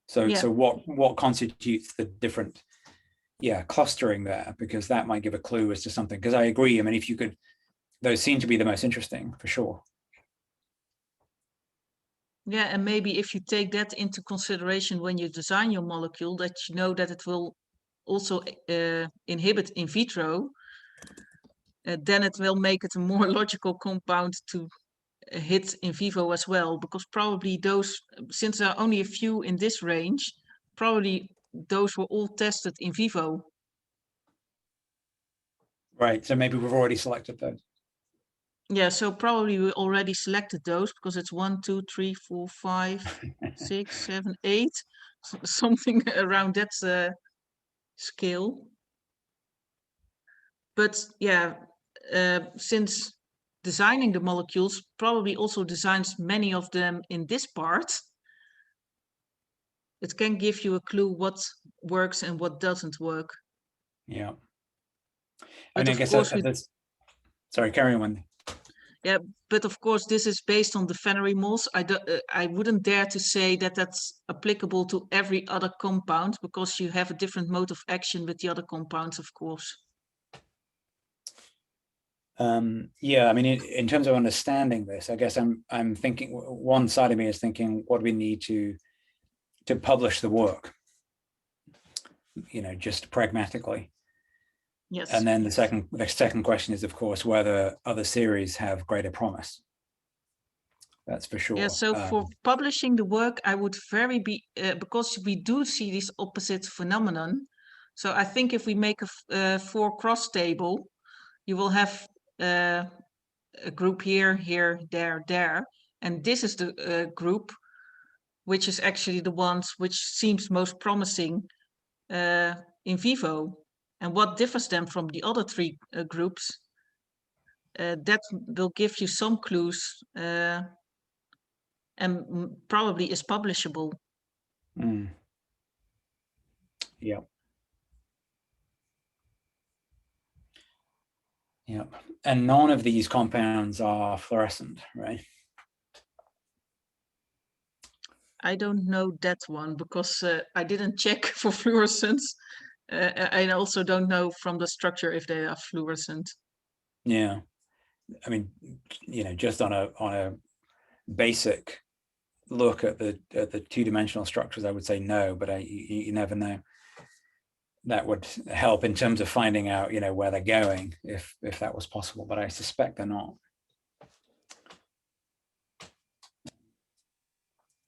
So what constitutes the different clustering there, because that might give a clue as to something. Because I agree, I mean, if you could, those seem to be the most interesting for sure. Yeah, and maybe if you take that into consideration when you design your molecule, that you know that it will also inhibit in vitro, then it will make it a more logical compound to hit in vivo as well, because probably those, since there are only a few in this range, probably those were all tested in vivo. Right. So maybe we've already selected those. Yeah, so probably we already selected those because it's 1, 2, 3, 4, 5, 6, 7, 8, something around that scale. But yeah, since designing the molecules probably also designs many of them in this part, it can give you a clue what works and what doesn't work. Yeah. But And I of guess course that's, sorry, carry on, Wendy. yeah, but of course this is based on the Fennery moles. I wouldn't dare to say that that's applicable to every other compound, because you have a different mode of action with the other compounds, of course. Yeah, I mean, in terms of understanding this, I guess I'm thinking, one side of me is thinking, what do we need to publish the work? You know, just pragmatically. Yes. And then the second question is, of course, whether other series have greater promise. That's for sure. Yeah, so for publishing the work, I would because we do see this opposite phenomenon. So I think if we make a 4-cross table, you will have a group here, here, there, there. And this is the group, which is actually the ones which seems most promising in vivo. And what differs them from the other 3 groups, that will give you some clues and probably is publishable. Mm. Yeah. Yeah. And none of these compounds are fluorescent, right? I don't know that one because I didn't check for fluorescence. I also don't know from the structure if they are fluorescent. Yeah. I mean, you know, just on a basic look at the 2-dimensional structures, I would say no, but you never know. That would help in terms of finding out, you know, where they're going, if that was possible, but I suspect they're not.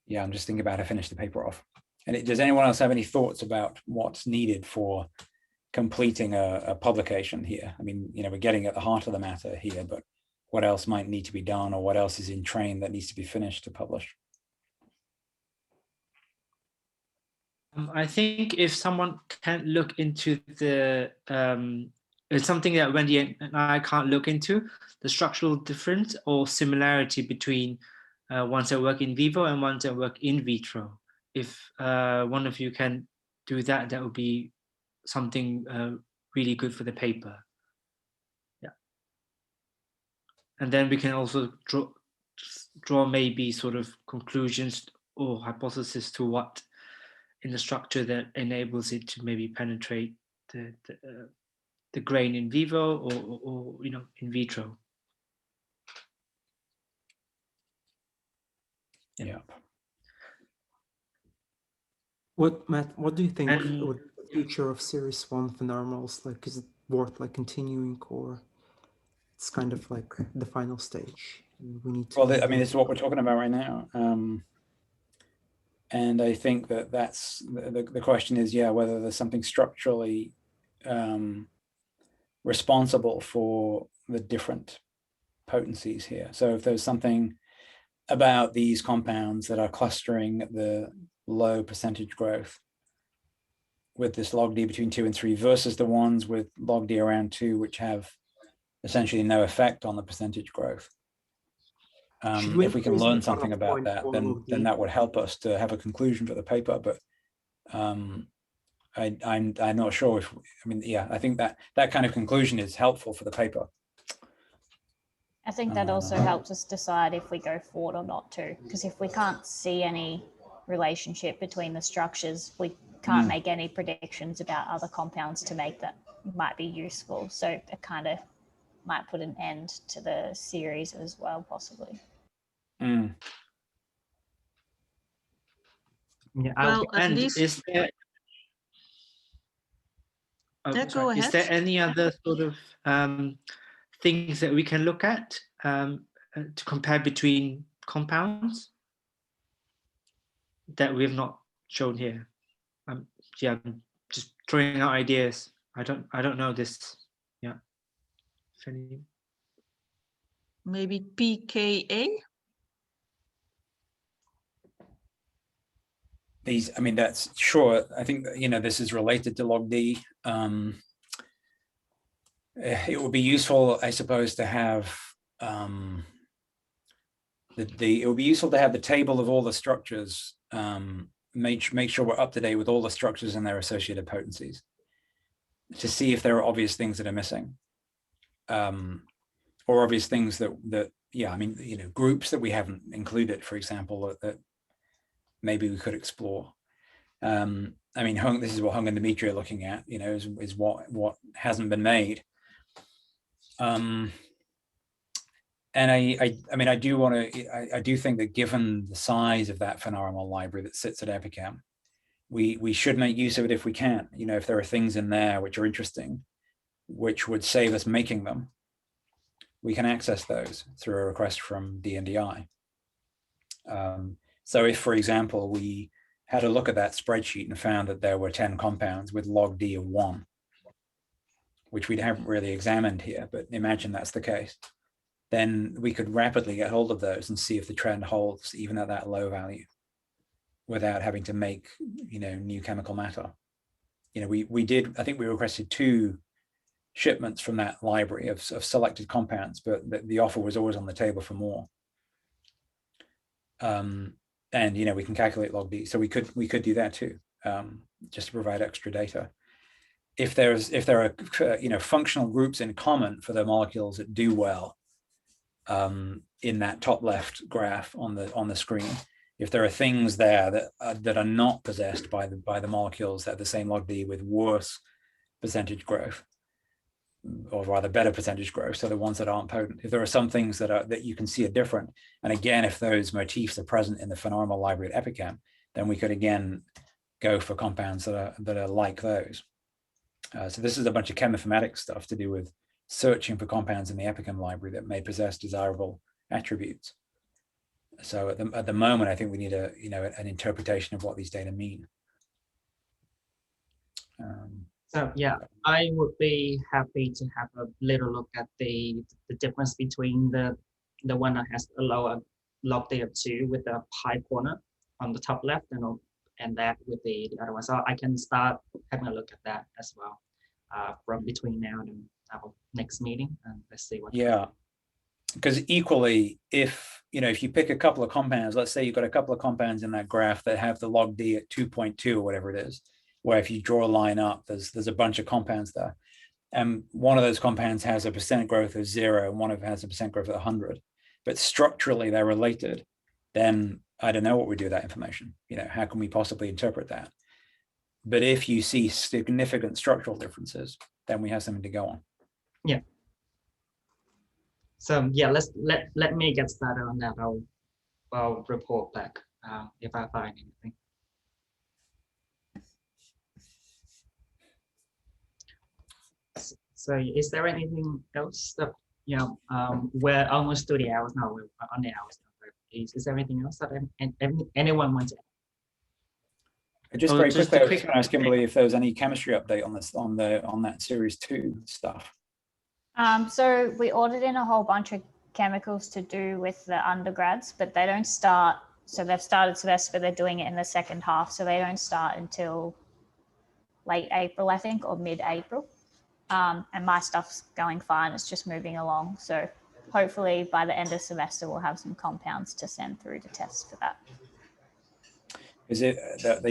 Yeah, I'm just thinking about how to finish the paper off. And does anyone else have any thoughts about what's needed for completing a publication here? I mean, you know, we're getting at the heart of the matter here, but what else might need to be done, or what else is in train that needs to be finished to publish? I think if someone can look into the, it's something that Wendy and I can't look into, the structural difference or similarity between ones that work in vivo and ones that work in vitro. If one of you can do that, that would be something really good for the paper. Yeah. And then we can also draw maybe sort of conclusions or hypotheses to what in the structure that enables it to maybe penetrate the grain in vivo or you know, in vitro. Yeah. Matt, what do you think would the future of Series 1 phenomenals, like, is it worth like continuing, or it's kind of like the final stage and we need to... Well, I mean, this is what we're talking about right now. And I think that's the question is, yeah, whether there's something structurally responsible for the different potencies here. So if there's something about these compounds that are clustering at the low percentage growth with this log D between 2 and 3 versus the ones with log D around 2, which have essentially no effect on the percentage growth. If we can learn something about that, then that would help us to have a conclusion for the paper. But I'm not sure if, I mean, yeah, I think that kind of conclusion is helpful for the paper. I think that also helps us decide if we go forward or not too, because if we can't see any relationship between the structures, we can't make any predictions about other compounds to make that might be useful. So it kind of might put an end to the series as well, possibly. Yeah, Well, at least is there, go ahead. Is there any other sort of things that we can look at to compare between compounds that we have not shown here. Yeah, I'm just throwing out ideas. I don't know this. Yeah. Maybe pKa. These, I mean, that's sure. I think, you know, this is related to log D. It would be useful, I suppose, to have it would be useful to have the table of all the structures. Make sure we're up to date with all the structures and their associated potencies, to see if there are obvious things that are missing, or obvious things that yeah, I mean, you know, groups that we haven't included, for example, that maybe we could explore. I mean, this is what Hung and Dimitri are looking at, you know, is what hasn't been made. And I mean, I do think that given the size of that phenomenon library that sits at Epicam, we should make use of it if we can. You know, if there are things in there which are interesting, which would save us making them, we can access those through a request from DNDi. So if, for example, we had a look at that spreadsheet and found that there were 10 compounds with log D of 1, which we haven't really examined here, but imagine that's the case, then we could rapidly get hold of those and see if the trend holds even at that low value without having to make, you know, new chemical matter. You know, we did, I think we requested 2 shipments from that library of selected compounds, but the offer was always on the table for more. And, you know, we can calculate log D, so we could do that too, just to provide extra data. If there are, you know, functional groups in common for the molecules that do well, in that top left graph on the screen, if there are things there that are not possessed by the molecules that have the same log D with worse percentage growth, or rather better percentage growth, so the ones that aren't potent, if there are some things that you can see are different, and again, if those motifs are present in the phenomenon library at Epicam, then we could again go for compounds that are like those. So this is a bunch of cheminformatics stuff to do with searching for compounds in the Epicam library that may possess desirable attributes. So at the moment, I think we need an interpretation of what these data mean. So yeah, I would be happy to have a little look at the difference between the one that has a lower log D of 2 with the high corner on the top left, and that with the other one. So I can start having a look at that as well, from between now and our next meeting, and let's see what. Yeah, because equally, if you pick a couple of compounds, let's say you've got a couple of compounds in that graph that have the log D at 2.2 or whatever it is, where if you draw a line up, there's a bunch of compounds there, and one of those compounds has a percent growth of 0, and one of them has a percent growth of 100, but structurally they're related, then I don't know what we do with that information. How can we possibly interpret that? But if you see significant structural differences, then we have something to go on. Yeah. So yeah, let me get started on that. I'll report back if I find anything. So is there anything else that we're almost 30 hours now? We're on the hours now. Is there anything else that anyone wants to add? Just very quickly, I was going to ask Kimberly if there was any chemistry update on this on that series 2 stuff. So we ordered in a whole bunch of chemicals to do with the undergrads, but they don't start. So they've started semester, but they're doing it in the second half. So they don't start until late April, I think, or mid-April. And my stuff's going fine. It's just moving along. So hopefully by the end of semester, we'll have some compounds to send through to test for that. Is it that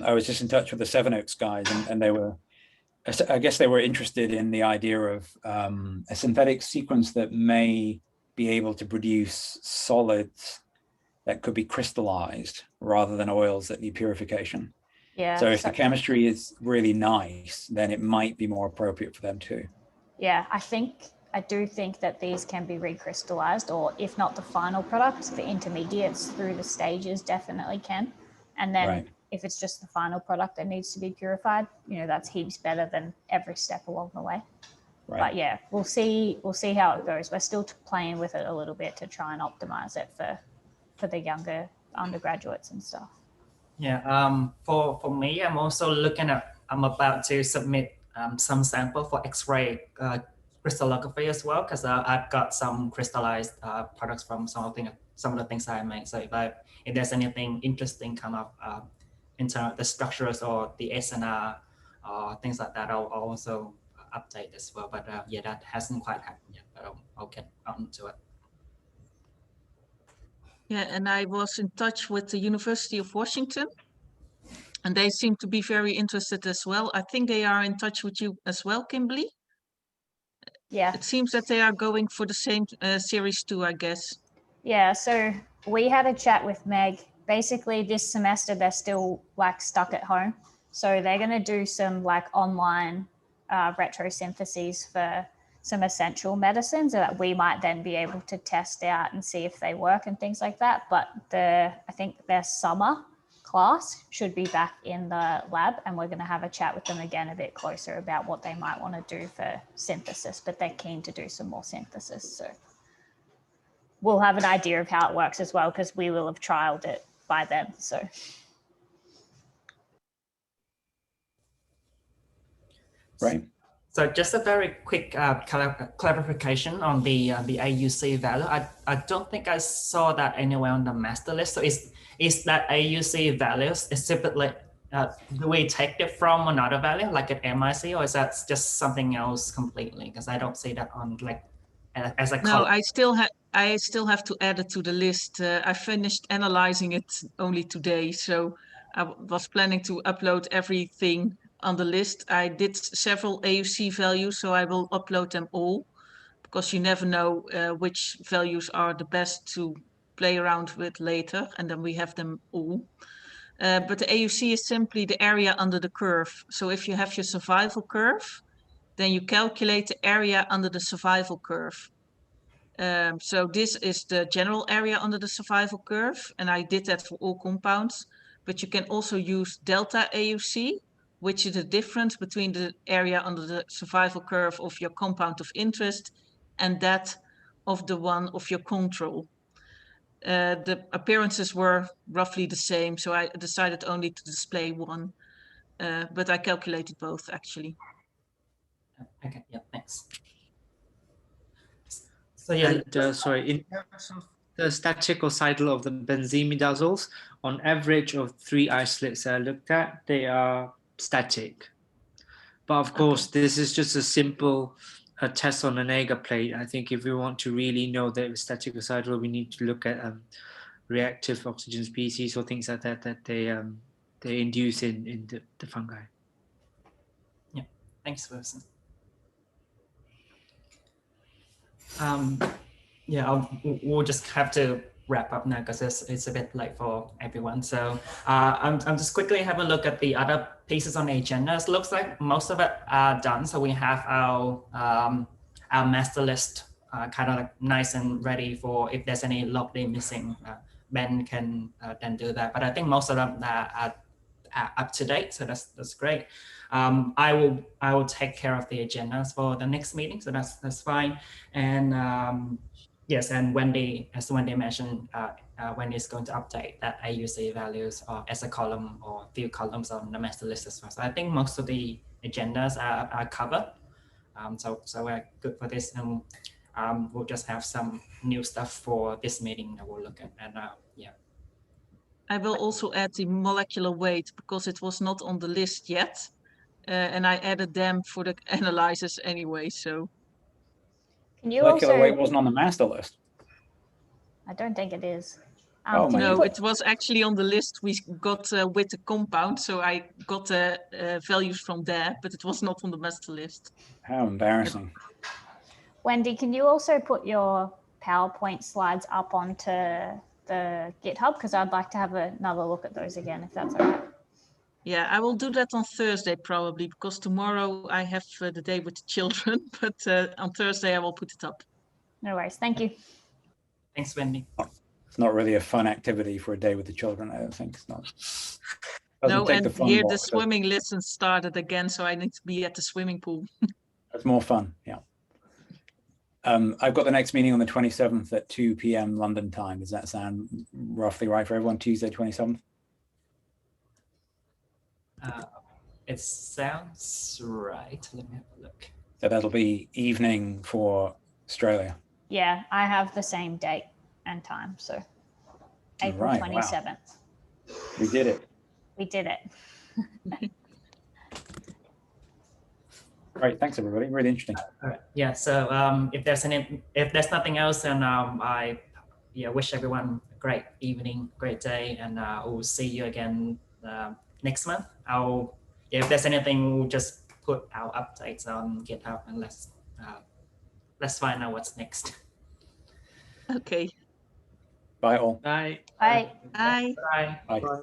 I was just in touch with the Seven Oaks guys, and they were, I guess they were interested in the idea of a synthetic sequence that may be able to produce solids that could be crystallized rather than oils that need purification. Yeah. So if the chemistry is really nice, then it might be more appropriate for them too. Yeah, I do think that these can be recrystallized, or if not the final product, the intermediates through the stages definitely can. And then if it's just the final product that needs to be purified, that's heaps better than every step along the way. Right. But yeah, we'll see how it goes. We're still playing with it a little bit to try and optimize it for the younger undergraduates and stuff. Yeah, for me, I'm about to submit some sample for X-ray crystallography as well, because I've got some crystallized products from some of the things I make. So if there's anything interesting come up in terms of the structures or the SNR or things like that, I'll also update as well. But yeah, that hasn't quite happened yet, but I'll get onto it. Yeah, and I was in touch with the University of Washington, and they seem to be very interested as well. I think they are in touch with you as well, Kimberly. Yeah. It seems that they are going for the same series too, I guess. Yeah, so we had a chat with Meg. Basically, this semester they're still like stuck at home, so they're going to do some like online retrosyntheses for some essential medicines that we might then be able to test out and see if they work and things like that. But I think their summer class should be back in the lab, and we're going to have a chat with them again a bit closer about what they might want to do for synthesis, but they're keen to do some more synthesis. So we'll have an idea of how it works as well, because we will have trialed it by then. So Right. So just a very quick clarification on the AUC value. I don't think I saw that anywhere on the master list. So is that AUC values is typically do we take it from another value like at MIC, or is that just something else completely? Because I don't see that on like as a column. No, I still have to add it to the list. I finished analyzing it only today, so I was planning to upload everything on the list. I did several AUC values, so I will upload them all, because you never know which values are the best to play around with later, and then we have them all. But the AUC is simply the area under the curve. So if you have your survival curve, then you calculate the area under the survival curve. So this is the general area under the survival curve, and I did that for all compounds. But you can also use delta AUC, which is the difference between the area under the survival curve of your compound of interest and that of the one of your control. The appearances were roughly the same, so I decided only to display one, but I calculated both actually. Okay, yeah, thanks. So yeah, And sorry, in terms of the statistical of the benzimidazoles, on average of 3 isolates I looked at, they are static. But of course, this is just a simple test on an agar plate. I think if we want to really know that it's staticocidal, we need to look at reactive oxygen species or things like that they induce in the fungi. Yeah, thanks, Wilson. Yeah, we'll just have to wrap up now because it's a bit late for everyone. So I'm just quickly having a look at the other pieces on the agenda. It looks like most of it are done. So we have our master list kind of like nice and ready for if there's any logly missing. Ben can then do that. But I think most of them are up to date, so that's great. I will take care of the agendas for the next meeting, so that's fine. And yes, and Wendy, as Wendy mentioned, Wendy is going to update that AUC values as a column or a few columns on the master list as well. So I think most of the agendas are covered. So we're good for this, and we'll just have some new stuff for this meeting that we'll look at. And yeah. I will also add the molecular weight because it was not on the list yet. And I added them for the analysis anyway, so. Can you Molecular also... weight wasn't on the master list. I don't think it is. Oh, no, it was actually on the list we got with the compound, so I got values from there, but it was not on the master list. How embarrassing. Wendy, can you also put your PowerPoint slides up onto the GitHub? Because I'd like to have another look at those again, if that's okay. Yeah, I will do that on Thursday probably, because tomorrow I have the day with the children, but on Thursday I will put it up. No worries. Thank you. Thanks, Wendy. It's not really a fun activity for a day with the children, I don't think. It's not. No, and here the swimming lessons started again, so I need to be at the swimming pool. That's more fun. Yeah. I've got the next meeting on the 27th at 2 p.m. London time. Does that sound roughly right for everyone? Tuesday, 27th? It sounds right. Let me have a look. So that'll be evening for Australia. Yeah, I have the same date and time. So April Right, wow. 27th. We did it. We did it. Great, thanks everybody. Really interesting. All right. Yeah. So if there's nothing else, then I wish everyone a great evening, great day, and we'll see you again next month. If there's anything, we'll just put our updates on GitHub and let's find out what's next. Okay. Bye all. Bye. Bye. Bye. Bye. Bye. Bye.